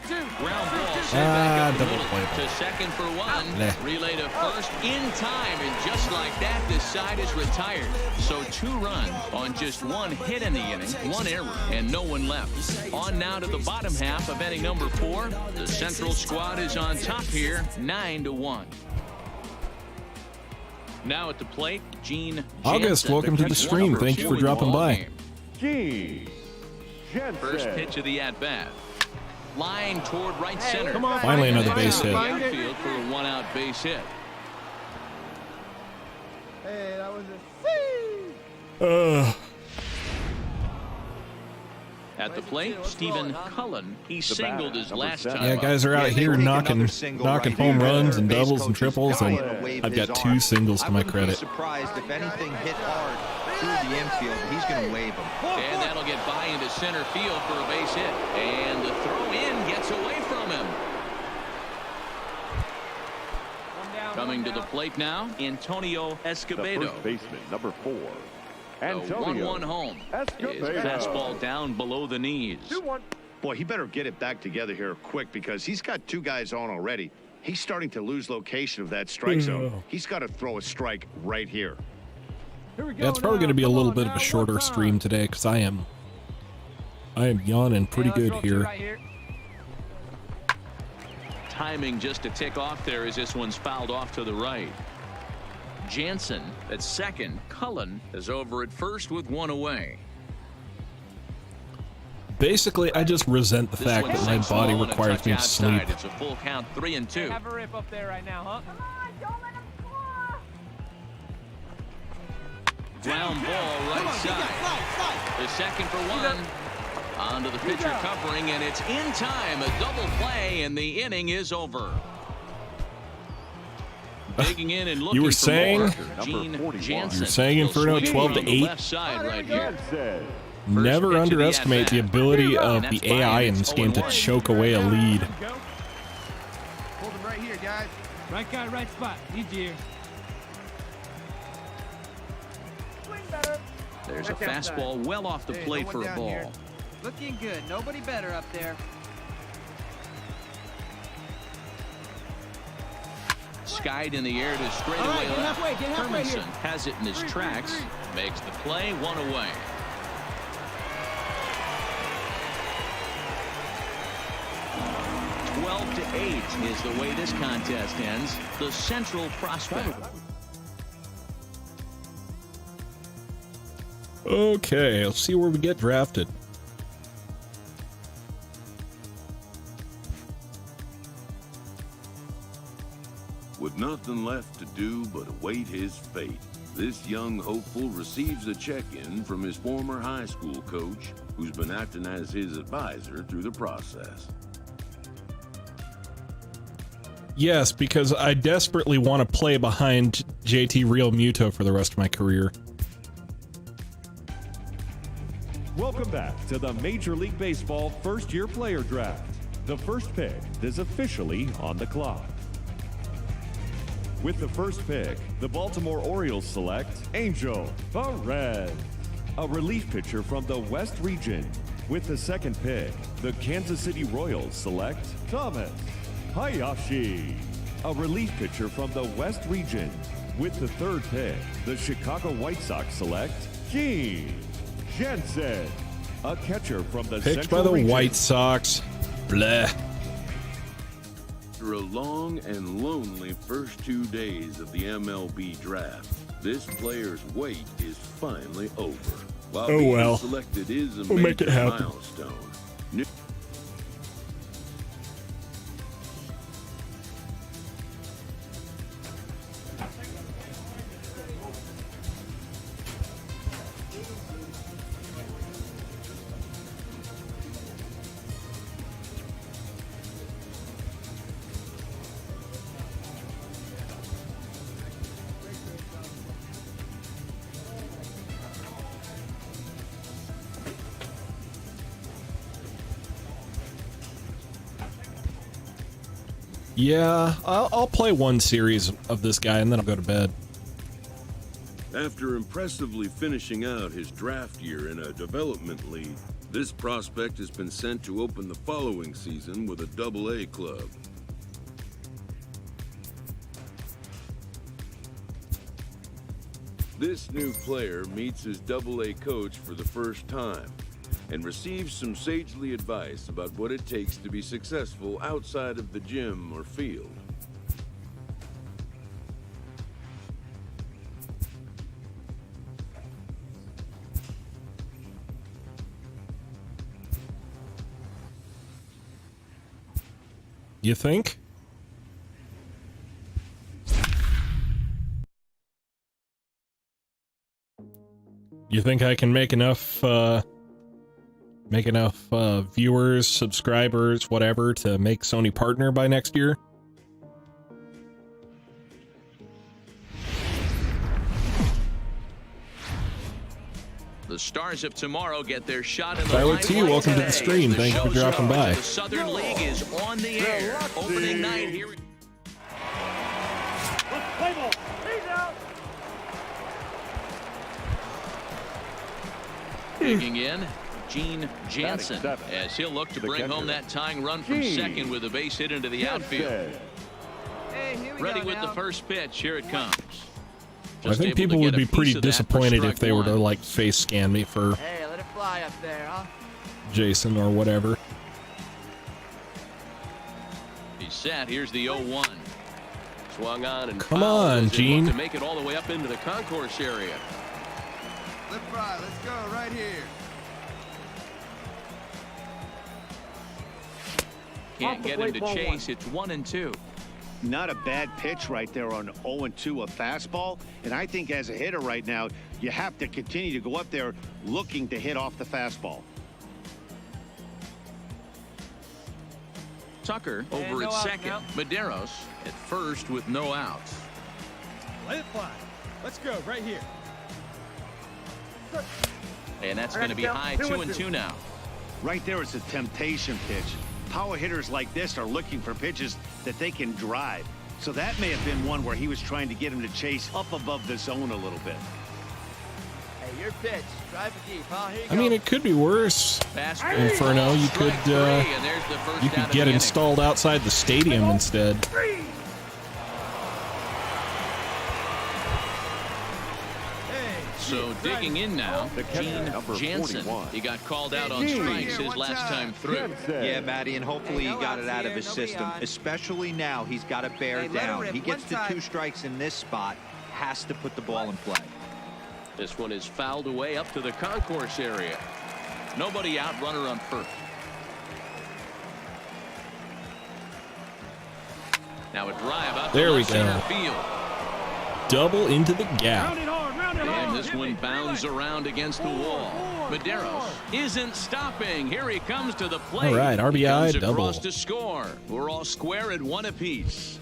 Speaker 8: 2.
Speaker 2: Ground ball sent back up the middle
Speaker 1: play.
Speaker 2: to second for 1.
Speaker 1: Nah.
Speaker 2: Relay to first in time, and just like that, this side is retired. So 2 runs on just 1 hit in the inning, 1 error, and no one left. On now to the bottom half of inning number 4. The Central squad is on top here, 9-1. Now at the plate, Gene Jansen.
Speaker 1: August, welcome to the stream. Thank you for dropping by.
Speaker 4: Gene Jansen.
Speaker 2: First pitch of the at-bat. Line toward right center.
Speaker 1: Come on. Finally another base hit.
Speaker 2: Outfield for a 1-out base hit.
Speaker 6: Hey, that was a C.
Speaker 2: At the plate, Stephen Cullen. He singled his last time.
Speaker 1: Yeah, guys are out here knocking home runs and doubles and triples, and I've got 2 singles to my credit.
Speaker 5: Surprised if anything hit hard through the infield. He's going to wave them.
Speaker 2: And that'll get by into center field for a base hit. And the throw in gets away from him. Coming to the plate now, Antonio Escobedo.
Speaker 4: The first baseman, number 4.
Speaker 2: The 1-1 home. His fastball down below the knees.
Speaker 3: Boy, he better get it back together here quick because he's got 2 guys on already. He's starting to lose location of that strike zone. He's got to throw a strike right here.
Speaker 1: Yeah, it's probably going to be a little bit of a shorter stream today because I am yawning pretty good here.
Speaker 2: Timing just to tick off there as this one's fouled off to the right. Jansen at second. Cullen is over at first with 1 away.
Speaker 1: Basically, I just resent the fact that my body requires me to sleep.
Speaker 2: It's a full count, 3-2.
Speaker 8: Have a rip up there right now, huh? Come on, don't let him score.
Speaker 2: Ground ball right side. The second for 1. Onto the pitcher covering, and it's in time. A double play, and the inning is over. Digging in and looking
Speaker 1: You were
Speaker 2: for
Speaker 1: saying?
Speaker 2: more.
Speaker 4: Number
Speaker 2: Gene
Speaker 4: 41.
Speaker 2: Jansen.
Speaker 1: You're saying Inferno
Speaker 2: Swinging
Speaker 1: 12 to
Speaker 2: on the
Speaker 1: 8?
Speaker 2: left side right here.
Speaker 4: Jansen.
Speaker 1: Never
Speaker 2: pitch of the
Speaker 1: underestimate the
Speaker 2: at-bat.
Speaker 1: ability of
Speaker 2: And
Speaker 1: the
Speaker 2: that's fine.
Speaker 1: AI in
Speaker 2: It's
Speaker 1: this game to
Speaker 2: 0-1.
Speaker 1: choke away a lead.
Speaker 6: Hold him right here, guys.
Speaker 7: Right guy, right spot. Need you here.
Speaker 2: There's a fastball well off the
Speaker 6: Hey,
Speaker 2: plate
Speaker 6: no
Speaker 2: for
Speaker 6: one
Speaker 2: a
Speaker 6: down
Speaker 2: ball.
Speaker 6: here.
Speaker 8: Looking good. Nobody better up there.
Speaker 2: Skied in the air to straightaway
Speaker 8: All right, get
Speaker 2: left.
Speaker 8: halfway, get halfway here.
Speaker 2: Hermanson has it in his tracks. Makes the play, 1 away. To 8 is the way this contest ends. The Central prospect.
Speaker 1: Okay, let's see where we get drafted.
Speaker 10: With nothing left to do but await his fate, this young hopeful receives a check-in from his former high school coach, who's been acting as his advisor through the process.
Speaker 1: Yes, because I desperately want to play behind JT Real Muto for the rest of my career.
Speaker 4: Welcome back to the Major League Baseball first-year player draft. The first pick is officially on the clock. With the first pick, the Baltimore Orioles select Angel Perez, a relief pitcher from the West region. With the second pick, the Kansas City Royals select Thomas Hayashi, a relief pitcher from the West region. With the third pick, the Chicago White Sox select Gene Jansen, a catcher from the
Speaker 1: Picked
Speaker 4: Central
Speaker 1: by the
Speaker 4: region.
Speaker 1: White Sox. Bleh.
Speaker 10: After a long and lonely first 2 days of the MLB draft, this player's wait is finally over. While
Speaker 1: Oh,
Speaker 10: being
Speaker 1: well.
Speaker 10: selected is a
Speaker 1: We'll make it
Speaker 10: major
Speaker 1: happen.
Speaker 10: milestone.
Speaker 1: Yeah, I'll play one series of this guy and then I'll go to bed.
Speaker 10: After impressively finishing out his draft year in a development league, this prospect has been sent to open the following season with a Double-A club. This new player meets his Double-A coach for the first time and receives some sagely advice about what it takes to be successful outside of the gym or field.
Speaker 1: You think? You think I can make enough viewers, subscribers, whatever, to make Sony partner by next year?
Speaker 2: The stars of tomorrow get their shot in the
Speaker 1: Tyler
Speaker 2: limelight
Speaker 1: T, welcome to the
Speaker 2: today.
Speaker 1: stream.
Speaker 2: The
Speaker 1: Thank you for
Speaker 2: show
Speaker 1: dropping
Speaker 2: starts.
Speaker 1: by.
Speaker 2: The Southern League is on the air. Opening night here. Digging in, Gene Jansen, as he'll look to bring home that tying run from second with a base hit into the outfield.
Speaker 8: Hey, here we
Speaker 2: Ready
Speaker 8: go
Speaker 2: with
Speaker 8: now.
Speaker 2: the first pitch. Here it comes.
Speaker 1: I
Speaker 2: Just
Speaker 1: think
Speaker 2: able to
Speaker 1: people
Speaker 2: get
Speaker 1: would
Speaker 2: a
Speaker 1: be
Speaker 2: piece
Speaker 1: pretty
Speaker 2: of that for
Speaker 1: disappointed if
Speaker 2: strike
Speaker 1: they were to,
Speaker 2: one.
Speaker 1: like, face scan me for
Speaker 8: Hey, let it fly up there, huh?
Speaker 1: Jason or whatever.
Speaker 2: He's set. Here's the 0-1.
Speaker 9: Swung on and
Speaker 1: Come
Speaker 9: fouled
Speaker 1: on,
Speaker 9: as it
Speaker 1: Gene.
Speaker 9: looked to make it all the way up into the concourse area.
Speaker 6: Left fry, let's go right here.
Speaker 2: Can't get him to chase. It's 1-2.
Speaker 3: Not a bad pitch right there on 0-2, a fastball. And I think as a hitter right now, you have to continue to go up there looking to hit off the fastball.
Speaker 2: Tucker
Speaker 8: And
Speaker 2: over
Speaker 8: no
Speaker 2: at
Speaker 8: outs
Speaker 2: second.
Speaker 8: now.
Speaker 2: Medeiros at first with no outs.
Speaker 7: Let it fly. Let's go right here.
Speaker 2: And that's going to be high 2-2 now.
Speaker 3: Right there is a temptation pitch. Power hitters like this are looking for pitches that they can drive. So that may have been one where he was trying to get him to chase up above the zone a little bit.
Speaker 6: Hey, your pitch. Drive it deep, huh? Here you
Speaker 1: I
Speaker 6: go.
Speaker 1: mean, it could be worse.
Speaker 2: Fastball.
Speaker 1: Inferno, you could
Speaker 2: Strike 3, and there's the first
Speaker 1: you
Speaker 2: out
Speaker 1: could
Speaker 2: of
Speaker 1: get
Speaker 2: the inning.
Speaker 1: installed outside the stadium instead.
Speaker 2: So digging in now, Gene Jansen.
Speaker 4: 41.
Speaker 2: He got called out on strikes his last time through.
Speaker 5: Yeah, Matty, and hopefully he got it out of his system. Especially now, he's got to bear down. He gets the 2 strikes in this spot, has to put the ball in play.
Speaker 2: This one is fouled away up to the concourse area. Nobody out, runner on first. Now a drive out
Speaker 1: There
Speaker 2: to
Speaker 1: we
Speaker 2: left center
Speaker 1: go.
Speaker 2: field.
Speaker 1: Double into the gap.
Speaker 2: And this one bounds around against the wall. Medeiros isn't stopping. Here he comes to the plate.
Speaker 1: All right, RBI
Speaker 2: He comes
Speaker 1: double.
Speaker 2: across to score. We're all square at 1 apiece.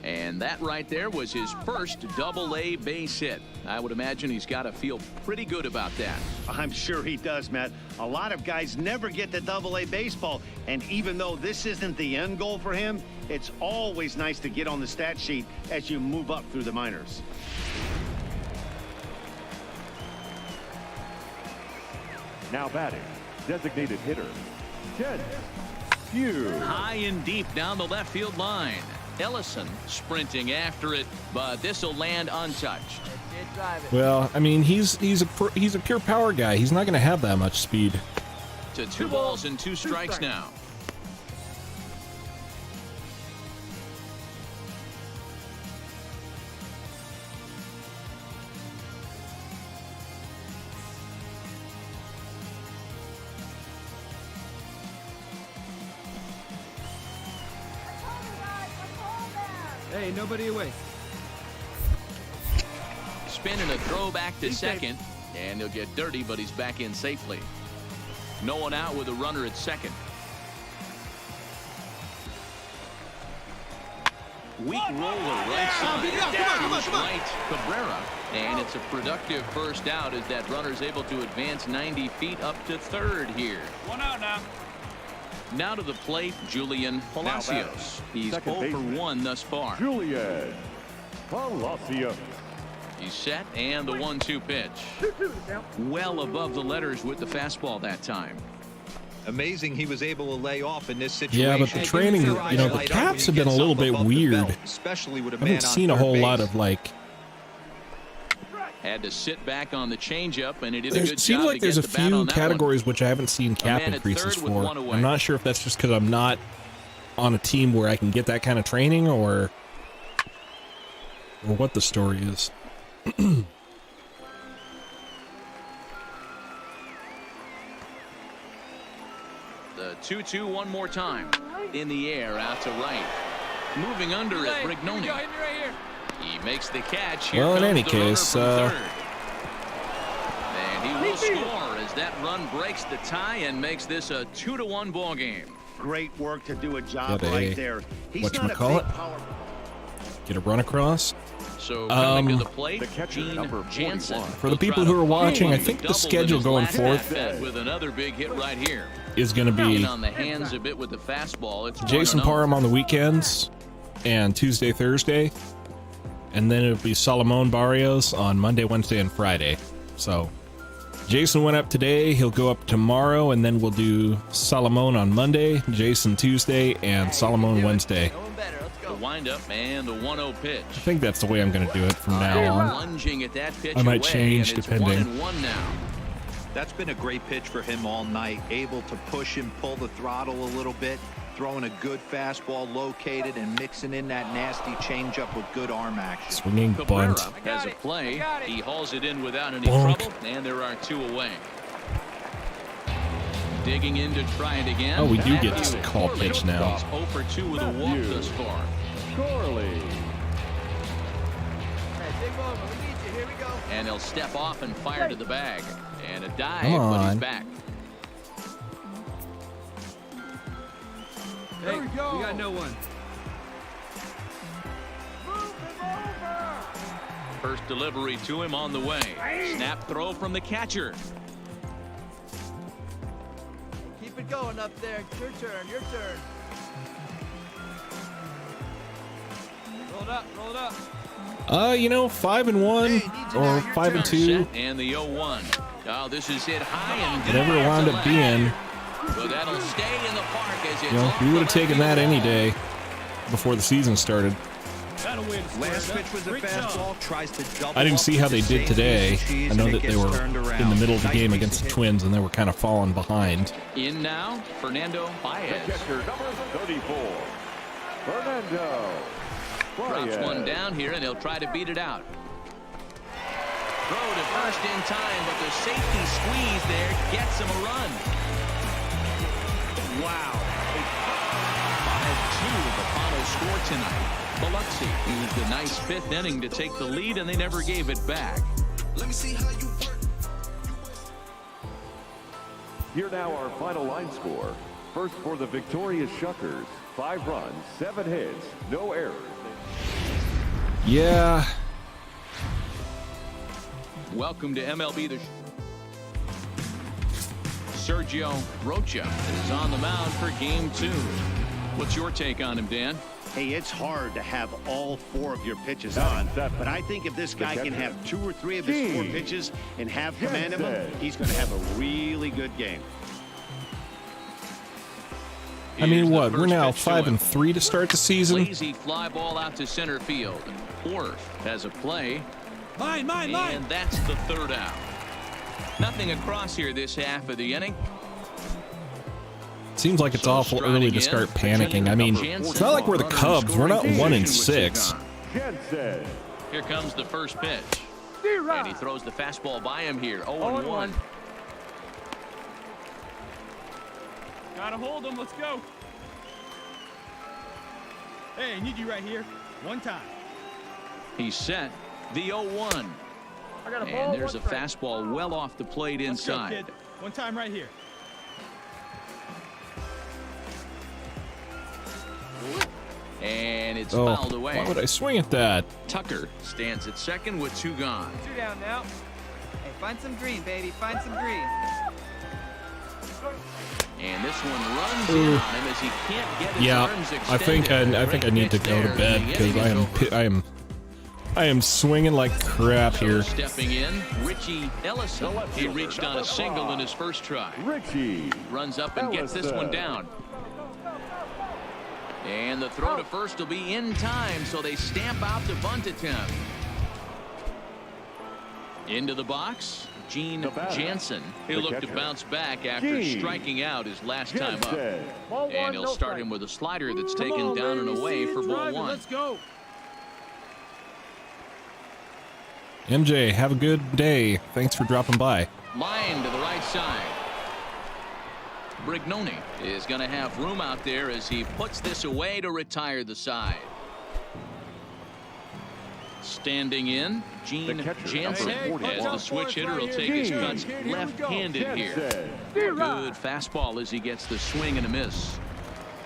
Speaker 2: And that right there was his first double-A base hit. I would imagine he's got to feel pretty good about that.
Speaker 3: I'm sure he does, Matt. A lot of guys never get to double-A baseball, and even though this isn't the end goal for him, it's always nice to get on the stat sheet as you move up through the minors.
Speaker 4: Now batting, designated hitter, Ken Hughes.
Speaker 2: High and deep down the left field line. Ellison sprinting after it, but this will land untouched.
Speaker 1: Well, I mean, he's a pure power guy. He's not going to have that much speed.
Speaker 2: To 2 balls and 2 strikes now.
Speaker 7: Hey, nobody away.
Speaker 2: Spin and a throw back to second, and he'll get dirty, but he's back in safely. No one out with a runner at second. Weak roller right side.
Speaker 6: Come on.
Speaker 2: Right, Cabrera. And it's a productive first out as that runner's able to advance 90 feet up to third here.
Speaker 7: 1 out now.
Speaker 2: Now to the plate, Julian Palacios. He's 0 for
Speaker 4: baseman,
Speaker 2: 1 thus far.
Speaker 4: Julian Palacios.
Speaker 2: He's set, and the 1-2 pitch. Well above the letters with the fastball that time.
Speaker 5: Amazing he was able to lay off in this situation.
Speaker 1: Yeah, but the training, you know, the caps have been a little bit weird.
Speaker 5: Especially with a
Speaker 1: I
Speaker 5: man
Speaker 1: haven't
Speaker 5: on
Speaker 1: seen a
Speaker 5: third
Speaker 1: whole
Speaker 5: base.
Speaker 1: lot of like.
Speaker 2: Had to sit back on the changeup, and he did a
Speaker 1: There
Speaker 2: good
Speaker 1: seems
Speaker 2: job
Speaker 1: like
Speaker 2: to
Speaker 1: there's a
Speaker 2: get the bat
Speaker 1: few
Speaker 2: on that one.
Speaker 1: categories which I haven't seen cap
Speaker 2: man at
Speaker 1: increases
Speaker 2: third with
Speaker 1: for.
Speaker 2: 1 away.
Speaker 1: I'm not sure if that's just because I'm not on a team where I can get that kind of training, or what the story is.
Speaker 2: The 2-2 one more time. In the air, out to right. Moving under it, Brignoni.
Speaker 7: Hit me right here.
Speaker 2: He makes the catch. Here
Speaker 1: Well, in
Speaker 2: comes
Speaker 1: any
Speaker 2: the runner
Speaker 1: case,
Speaker 2: from third. And he will score as that run breaks the tie and makes this a 2-1 ball game.
Speaker 3: Great work to do a job
Speaker 1: Get a-
Speaker 3: right there. He's not a big
Speaker 1: whatchamacallit?
Speaker 3: power.
Speaker 1: Get a run across.
Speaker 2: So coming to the
Speaker 4: The
Speaker 2: plate,
Speaker 4: catcher,
Speaker 2: Gene
Speaker 4: number
Speaker 2: Jansen.
Speaker 4: 41.
Speaker 1: For the people who are watching, I think the schedule going forth
Speaker 2: with another big hit right here.
Speaker 1: is going to be
Speaker 2: On the hands a bit with the fastball. It's
Speaker 1: Jason
Speaker 2: 1-0.
Speaker 1: Parham on the weekends and Tuesday, Thursday. And then it'll be Salomon Barrios on Monday, Wednesday, and Friday. So Jason went up today. He'll go up tomorrow, and then we'll do Salomon on Monday, Jason Tuesday, and Salomon Wednesday.
Speaker 2: The windup and the 1-0 pitch.
Speaker 1: I think that's the way I'm going to do it from now on.
Speaker 2: Lunging at that pitch
Speaker 1: I might
Speaker 2: away,
Speaker 1: change
Speaker 2: and it's
Speaker 1: depending.
Speaker 2: 1-1 now.
Speaker 5: That's been a great pitch for him all night. Able to push and pull the throttle a little bit. Throwing a good fastball located and mixing in that nasty changeup with good arm action.
Speaker 1: Swinging
Speaker 2: Cabrera
Speaker 1: bunt.
Speaker 2: has a play. He hauls it in without any
Speaker 1: Bonk.
Speaker 2: trouble, and there are 2 away. Digging in to try it again.
Speaker 1: Oh, we do get
Speaker 2: Matthew
Speaker 1: to call
Speaker 2: Corley.
Speaker 1: pitch now.
Speaker 2: He's 0 for 2 with a walk thus far.
Speaker 4: Corley.
Speaker 6: Hey, big moment. We need you. Here we go.
Speaker 2: And he'll step off and fire to the bag. And a dive,
Speaker 1: Come
Speaker 2: but he's
Speaker 1: on.
Speaker 2: back.
Speaker 7: Hey,
Speaker 6: we go.
Speaker 7: we got no one.
Speaker 6: Move him over.
Speaker 2: First delivery to him on the way. Snap throw from the catcher.
Speaker 6: Keep it going up there. Your turn. Your turn.
Speaker 7: Roll it up. Roll it up.
Speaker 1: You know, 5-1 or 5-2.
Speaker 2: And the 0-1. Oh, this is hit high and
Speaker 1: Whatever it wound up being.
Speaker 2: But that'll stay in the park as
Speaker 1: You know, we would have taken that any day before the season started.
Speaker 5: Last pitch was a fastball. Tries to double.
Speaker 1: I didn't see how they did today. I know that they were in the middle of the game against the Twins and they were kind of falling behind.
Speaker 2: In now, Fernando Baez.
Speaker 4: Catcher number 34, Fernando.
Speaker 2: Drops one down here, and he'll try to beat it out. Throw to first in time, but the safety squeeze there gets him a run. Wow. 5-2 the final score tonight. Biloxi used a nice fifth inning to take the lead, and they never gave it back.
Speaker 11: Let me see how you work.
Speaker 4: Here now our final line score. First for the victorious Shuckers, 5 runs, 7 hits, no errors.
Speaker 1: Yeah.
Speaker 2: Welcome to MLB. Sergio Rocha is on the mound for game 2. What's your take on him, Dan?
Speaker 3: Hey, it's hard to have all 4 of your pitches on, but I think if this guy can have 2 or 3 of his 4 pitches and have command of them, he's going to have a really good game.
Speaker 1: I mean, what? We're now 5-3 to start the season.
Speaker 2: Lazy fly ball out to center field. Orth has a play.
Speaker 7: Mine.
Speaker 2: And that's the 3rd out. Nothing across here this half of the inning.
Speaker 1: Seems like it's awful early to start panicking. I mean, it's not like we're the Cubs. We're not 1-6.
Speaker 2: Here comes the first pitch. And he throws the fastball by him here. 0-1.
Speaker 7: Gotta hold him. Let's go. Hey, I need you right here. One time.
Speaker 2: He's set. The 0-1. And there's a fastball well off the plate inside.
Speaker 7: Let's go, kid. One time right here.
Speaker 2: And it's fouled away.
Speaker 1: Why would I swing at that?
Speaker 2: Tucker stands at second with 2 gone.
Speaker 8: 2 down now. Hey, find some green, baby. Find some green.
Speaker 2: And this one runs in on him as he can't get his arms extended.
Speaker 1: I think I need to go to bed because I am swinging like crap here.
Speaker 2: Stepping in, Richie Ellison. He reached on a single in his first try.
Speaker 4: Richie
Speaker 2: runs up and gets this one down. And the throw to first will be in time, so they stamp out the bunt attempt. Into the box, Gene Jansen. He'll look to bounce back after striking out his last time up. And he'll start him with a slider that's taken down and away for ball 1.
Speaker 7: Let's go.
Speaker 1: MJ, have a good day. Thanks for dropping by.
Speaker 2: Line to the right side. Brignoni is going to have room out there as he puts this away to retire the side. Standing in, Gene Jansen. As the switch hitter will take his cuts left-handed here. Good fastball as he gets the swing and a miss.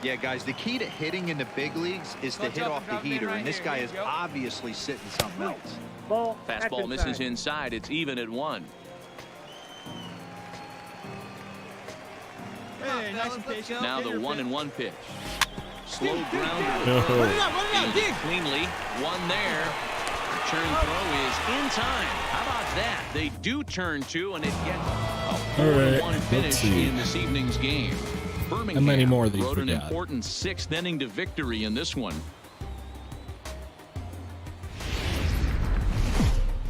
Speaker 5: Yeah, guys, the key to hitting in the big leagues is to hit off the heater, and this guy is obviously sitting something else.
Speaker 2: Fastball misses inside. It's even at 1.
Speaker 7: Hey, nice and patient.
Speaker 2: Now the 1-1 pitch. Slow grounder.
Speaker 7: Run it out, dig.
Speaker 2: Cleanly, 1 there. Turn throw is in time. How about that? They do turn 2, and it gets a 4-1 finish in this evening's game. Birmingham
Speaker 1: many more of these
Speaker 2: wrote
Speaker 1: we
Speaker 2: an
Speaker 1: got?
Speaker 2: important 6th inning to victory in this one.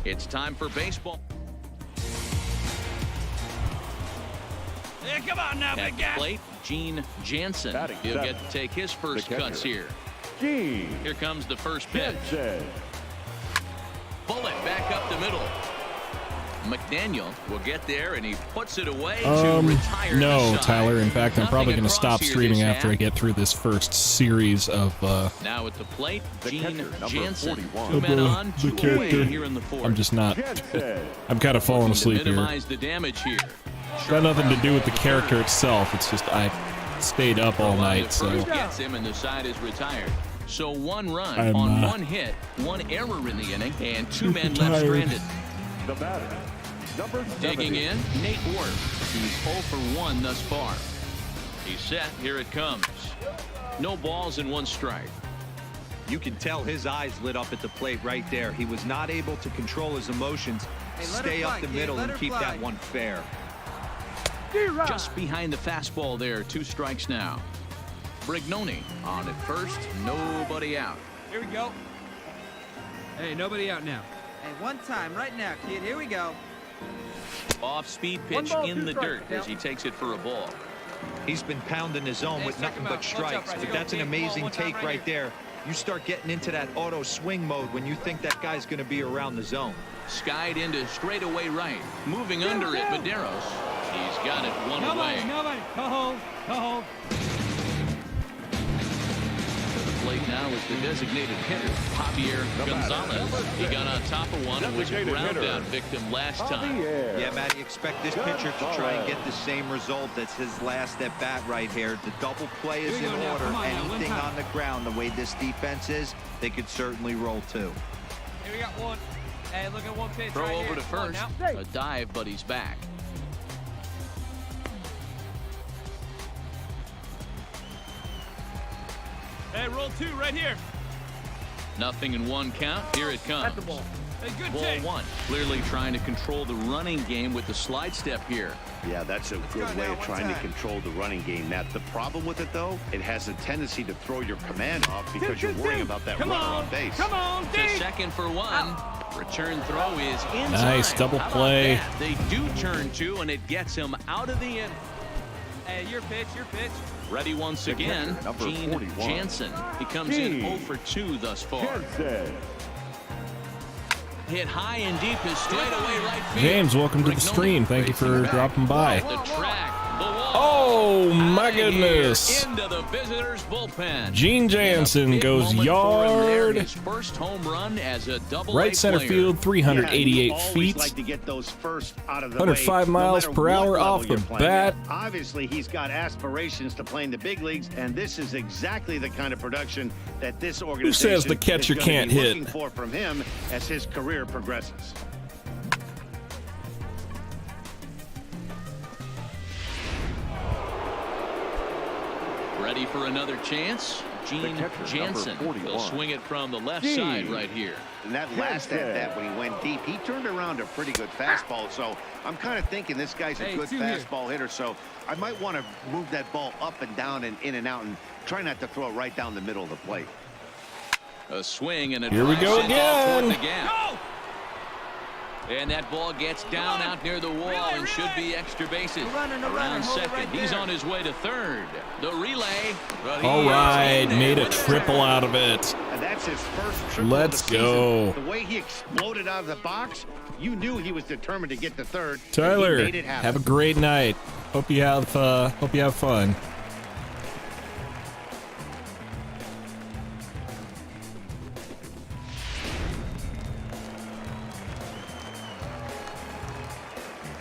Speaker 2: It's time for baseball.
Speaker 7: Hey, come on now,
Speaker 2: At
Speaker 7: big
Speaker 2: the
Speaker 7: guy.
Speaker 2: plate, Gene Jansen. He'll get to take his first cuts here. Here comes the first pitch. Bullet back up the middle. McDaniel will get there, and he puts it away to retire
Speaker 1: no,
Speaker 2: the side.
Speaker 1: Tyler. In fact, I'm probably going to stop
Speaker 2: here
Speaker 1: streaming
Speaker 2: this
Speaker 1: after I
Speaker 2: half.
Speaker 1: get through this first series of.
Speaker 2: Now at the plate, Gene Jansen.
Speaker 4: 41.
Speaker 2: 2 men on, 2
Speaker 1: character.
Speaker 2: away here in the 4th.
Speaker 1: I'm just not. I'm kind of falling asleep here.
Speaker 2: Minimize the damage here.
Speaker 1: Got nothing to do with the character itself. It's just I stayed up all night, so.
Speaker 2: Gets him, and the side is retired. So 1 run on 1 hit, 1 error in the inning, and 2 men left stranded.
Speaker 4: The batter, number 70.
Speaker 2: Digging in, Nate Worth. He's 0 for 1 thus far. He's set. Here it comes. No balls and 1 strike.
Speaker 5: You can tell his eyes lit up at the plate right there. He was not able to control his emotions. Stay up the middle and keep that one fair.
Speaker 2: Just behind the fastball there. 2 strikes now. Brignoni on at first. Nobody out.
Speaker 7: Here we go. Hey, nobody out now.
Speaker 8: Hey, one time, right now, kid. Here we go.
Speaker 2: Off-speed pitch in the dirt as he takes it for a ball.
Speaker 5: He's been pounding his zone with nothing but strikes, but that's an amazing take right there. You start getting into that auto swing mode when you think that guy's going to be around the zone.
Speaker 2: Skied into straightaway right. Moving under it, Medeiros. He's got it 1 away.
Speaker 7: Nobody. Go home. Go home.
Speaker 2: To the plate now is the designated hitter, Javier Gonzalez. He got on top of one and was a ground out victim last time.
Speaker 5: Yeah, Matty, expect this pitcher to try and get the same result as his last at bat right here. The double play is in order. Anything on the ground, the way this defense is, they could certainly roll 2.
Speaker 7: Here we got 1. Hey, look at 1 pitch.
Speaker 2: Throw
Speaker 7: right
Speaker 2: over
Speaker 7: here.
Speaker 2: to first. A dive, but he's back.
Speaker 7: Hey, roll 2 right here.
Speaker 2: Nothing in 1 count. Here it comes.
Speaker 7: At the ball. Hey, good
Speaker 2: Ball
Speaker 7: take.
Speaker 2: 1. Clearly trying to control the running game with the slide step here.
Speaker 3: Yeah, that's a good way of trying to control the running game. Now, the problem with it, though, it has a tendency to throw your command off because you're worrying about that runner on base.
Speaker 7: Come on,
Speaker 2: To second for 1. Return throw is inside.
Speaker 1: Nice double
Speaker 2: How about
Speaker 1: play.
Speaker 2: that? They do turn 2, and it gets him out of the inning.
Speaker 7: Hey, your pitch.
Speaker 2: Ready once again,
Speaker 4: number
Speaker 2: Gene
Speaker 4: 41.
Speaker 2: Jansen. He comes in 0 for 2 thus far.
Speaker 4: Jansen.
Speaker 2: Hit high and deep is straight away right field.
Speaker 1: James, welcome to the
Speaker 2: Brignoni
Speaker 1: stream. Thank you for
Speaker 2: racing back.
Speaker 1: dropping by.
Speaker 2: The track, the wall.
Speaker 1: Oh, my
Speaker 2: Out of here,
Speaker 1: goodness.
Speaker 2: Into the visitors' bullpen.
Speaker 1: Gene Jansen
Speaker 2: And a big
Speaker 1: goes
Speaker 2: moment for him there,
Speaker 1: yard.
Speaker 2: His first home run as a double
Speaker 1: Right center field, 388
Speaker 3: you always
Speaker 1: feet.
Speaker 3: like to get those first out of the
Speaker 1: 105
Speaker 3: way,
Speaker 1: miles
Speaker 3: no
Speaker 1: per
Speaker 3: matter
Speaker 1: hour
Speaker 3: what
Speaker 1: off
Speaker 3: level
Speaker 1: the
Speaker 3: you're playing
Speaker 1: bat.
Speaker 3: at. Obviously, he's got aspirations to play in the big leagues, and this is exactly the kind of production that this organization
Speaker 1: says the catcher
Speaker 3: is gonna
Speaker 1: can't
Speaker 3: be
Speaker 1: hit?
Speaker 3: looking for from him as his career progresses.
Speaker 2: Ready for another chance? Gene
Speaker 4: catcher,
Speaker 2: Jansen
Speaker 4: number 41.
Speaker 2: will swing it from the left
Speaker 4: Gene.
Speaker 2: side right here.
Speaker 3: And that last
Speaker 4: Jansen.
Speaker 3: at that, when he went deep, he turned around a pretty good fastball. So I'm kind of thinking this guy's a
Speaker 7: Hey,
Speaker 3: good
Speaker 7: 2 here.
Speaker 3: fastball hitter. So I might want to move that ball up and down and in and out and try not to throw it right down the middle of the plate.
Speaker 2: A swing and a
Speaker 1: Here we
Speaker 2: drive
Speaker 1: go
Speaker 2: sent out toward
Speaker 1: again.
Speaker 2: the gap. And that ball gets down out near the wall and should be extra bases. Around second. He's on his way to third. The relay. but he
Speaker 1: All
Speaker 2: is
Speaker 1: right,
Speaker 2: in there
Speaker 1: made a
Speaker 2: with
Speaker 1: triple out of it.
Speaker 3: And that's his first triple
Speaker 1: Let's
Speaker 3: of the
Speaker 1: go.
Speaker 3: season. The way he exploded out of the box, you knew he was determined to get the third. and
Speaker 1: Tyler,
Speaker 3: he made it happen.
Speaker 1: have a great night. Hope you have fun.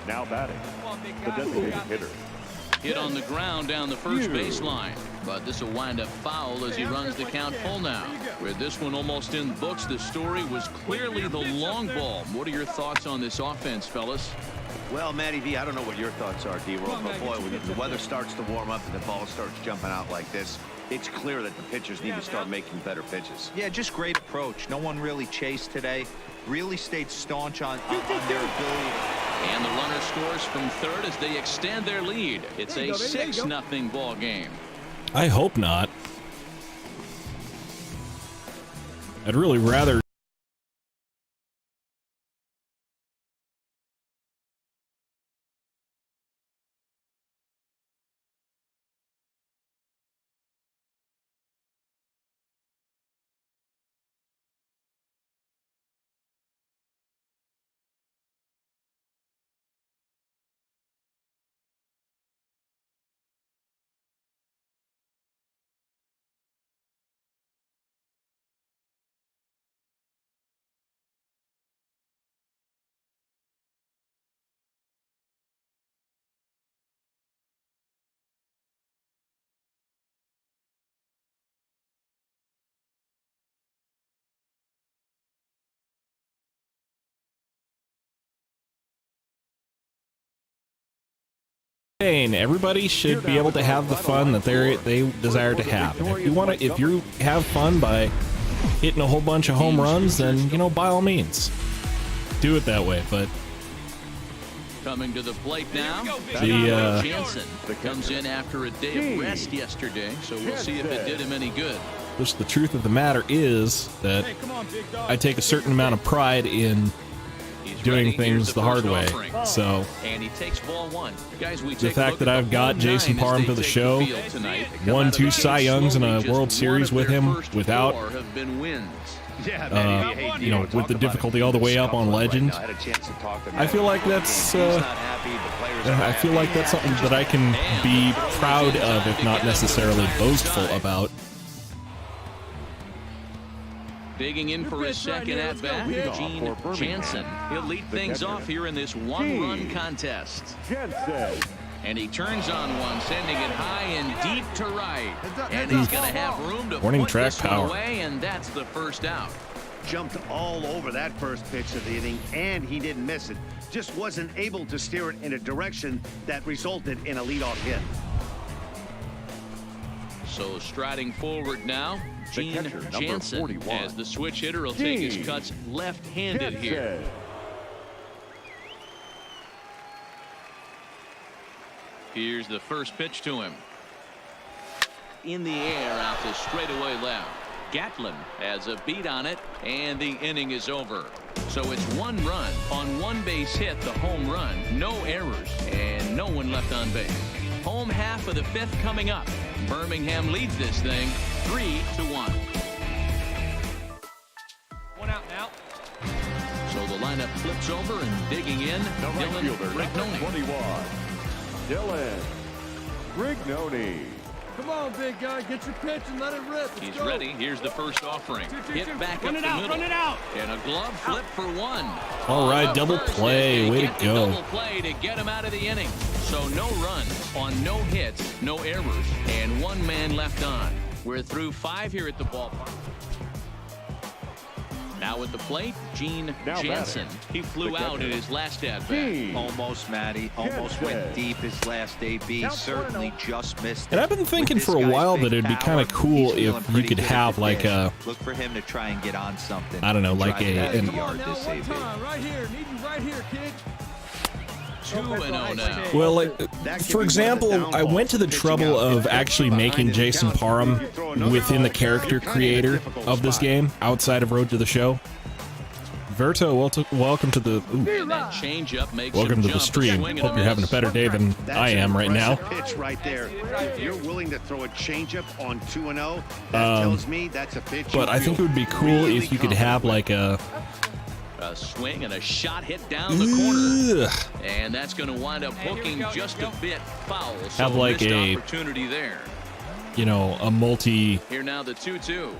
Speaker 4: Now batting, the designated hitter.
Speaker 2: hit on the ground down the first baseline. But this will wind up foul as he runs the count full now. With this one almost in the books, the story was clearly the long ball. What are your thoughts on this offense, fellas?
Speaker 3: Well, Matty V, I don't know what your thoughts are, D-Roll, but boy, when the weather starts to warm up and the ball starts jumping out like this, it's clear that the pitchers need to start making better pitches.
Speaker 5: Yeah, just great approach. No one really chased today. Really stayed staunch on their ability.
Speaker 2: And the runner scores from third as they extend their lead. It's a 6-0 ball game.
Speaker 1: I hope not. I'd really rather Everybody should be able to have the fun that they desire to have. And if you have fun by hitting a whole bunch of home runs, then, you know, by all means, do it that way. But
Speaker 2: coming to the plate now, Jansen comes in after a day of rest yesterday, so we'll see if it did him any good.
Speaker 1: Just the truth of the matter is that I take a certain amount of pride in doing things the hard way. So
Speaker 2: and he takes ball one. Guys,
Speaker 1: the fact that I've got Jason Parham to the show, won 2 Cy Youngs in a World Series with him without, you know, with the difficulty all the way up on Legend, I feel like that's something that I can be proud of, if not necessarily boastful about.
Speaker 2: Digging in for his second at-bat, Gene Jansen. He'll lead things off here in this one-run contest. And he turns on one, sending it high and deep to right. And he's going to have room to
Speaker 1: Warning
Speaker 2: put
Speaker 1: track
Speaker 2: this one
Speaker 1: power.
Speaker 2: away, and that's the first out.
Speaker 3: Jumped all over that first pitch of the inning, and he didn't miss it. Just wasn't able to steer it in a direction that resulted in a leadoff hit.
Speaker 2: So striding forward now, Gene Jansen, as the switch hitter, will take his cuts left-handed here. Here's the first pitch to him. In the air, out to straightaway left. Gatlin has a beat on it, and the inning is over. So it's 1 run on 1 base hit, the home run, no errors, and no one left on base. Home half of the 5th coming up. Birmingham leads this thing 3-1.
Speaker 7: 1 out now.
Speaker 2: So the lineup flips over and digging in. Dylan Rignoni.
Speaker 4: 21. Dylan Rignoni.
Speaker 6: Come on, big guy. Get your pitch and let it rip.
Speaker 2: He's ready. Here's the first offering. Hit back up the middle.
Speaker 7: Run it out.
Speaker 2: And a glove flip for 1.
Speaker 1: All right, double play. Way to go.
Speaker 2: Double play to get him out of the inning. So no runs on no hits, no errors, and 1 man left on. We're through 5 here at the ballpark. Now at the plate, Gene Jansen. He flew out in his last at-bat.
Speaker 5: Almost, Matty. Almost went deep his last AB. Certainly just missed it.
Speaker 1: And I've been thinking for a while that it'd be kind of cool if you could have like a,
Speaker 5: look for him to try and get on something.
Speaker 1: I don't know, like an
Speaker 6: Right here. Need you right here, kid.
Speaker 2: 2-0 now.
Speaker 1: well, like, for example, I went to the trouble of actually making Jason Parham within the character creator of this game, outside of Road to the Show. Verto, welcome to the welcome to the stream. Hope you're having a better day than I am right now.
Speaker 3: Pitch right there. If you're willing to throw a changeup on 2-0, that tells me that's a pitch.
Speaker 1: But I think it would be cool if you could have like a
Speaker 2: swing and a shot hit down the corner, and that's going to wind up hooking just a bit foul. So
Speaker 1: have like a
Speaker 2: opportunity there.
Speaker 1: You know, a multi.
Speaker 2: Here now the 2-2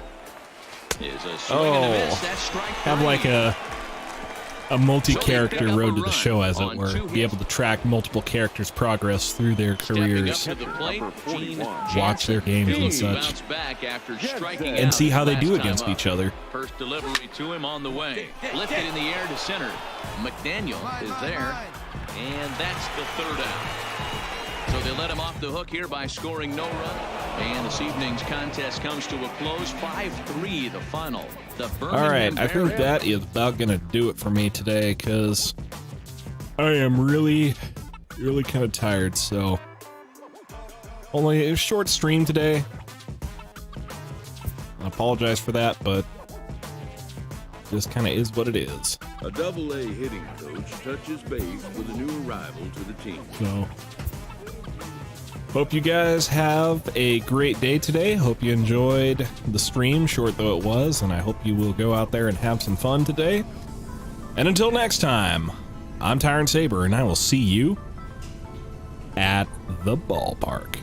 Speaker 2: is a swing and a miss. That's strike 3.
Speaker 1: Have like a multi-character Road to the Show, as it were. Be able to track multiple characters' progress through their careers, watch their games and such, and see how they do against each other.
Speaker 2: First delivery to him on the way. Lifted in the air to center. McDaniel is there, and that's the 3rd out. So they let him off the hook here by scoring no run. And this evening's contest comes to a close. 5-3 the final.
Speaker 1: All right, I think that is about going to do it for me today, because I am really kind of tired, so only a short stream today. I apologize for that, but this kind of is what it is.
Speaker 10: A Double-A hitting coach touches base with a new arrival to the team.
Speaker 1: So hope you guys have a great day today. Hope you enjoyed the stream, short though it was, and I hope you will go out there and have some fun today. And until next time, I'm Tyrant Saber, and I will see you at the ballpark.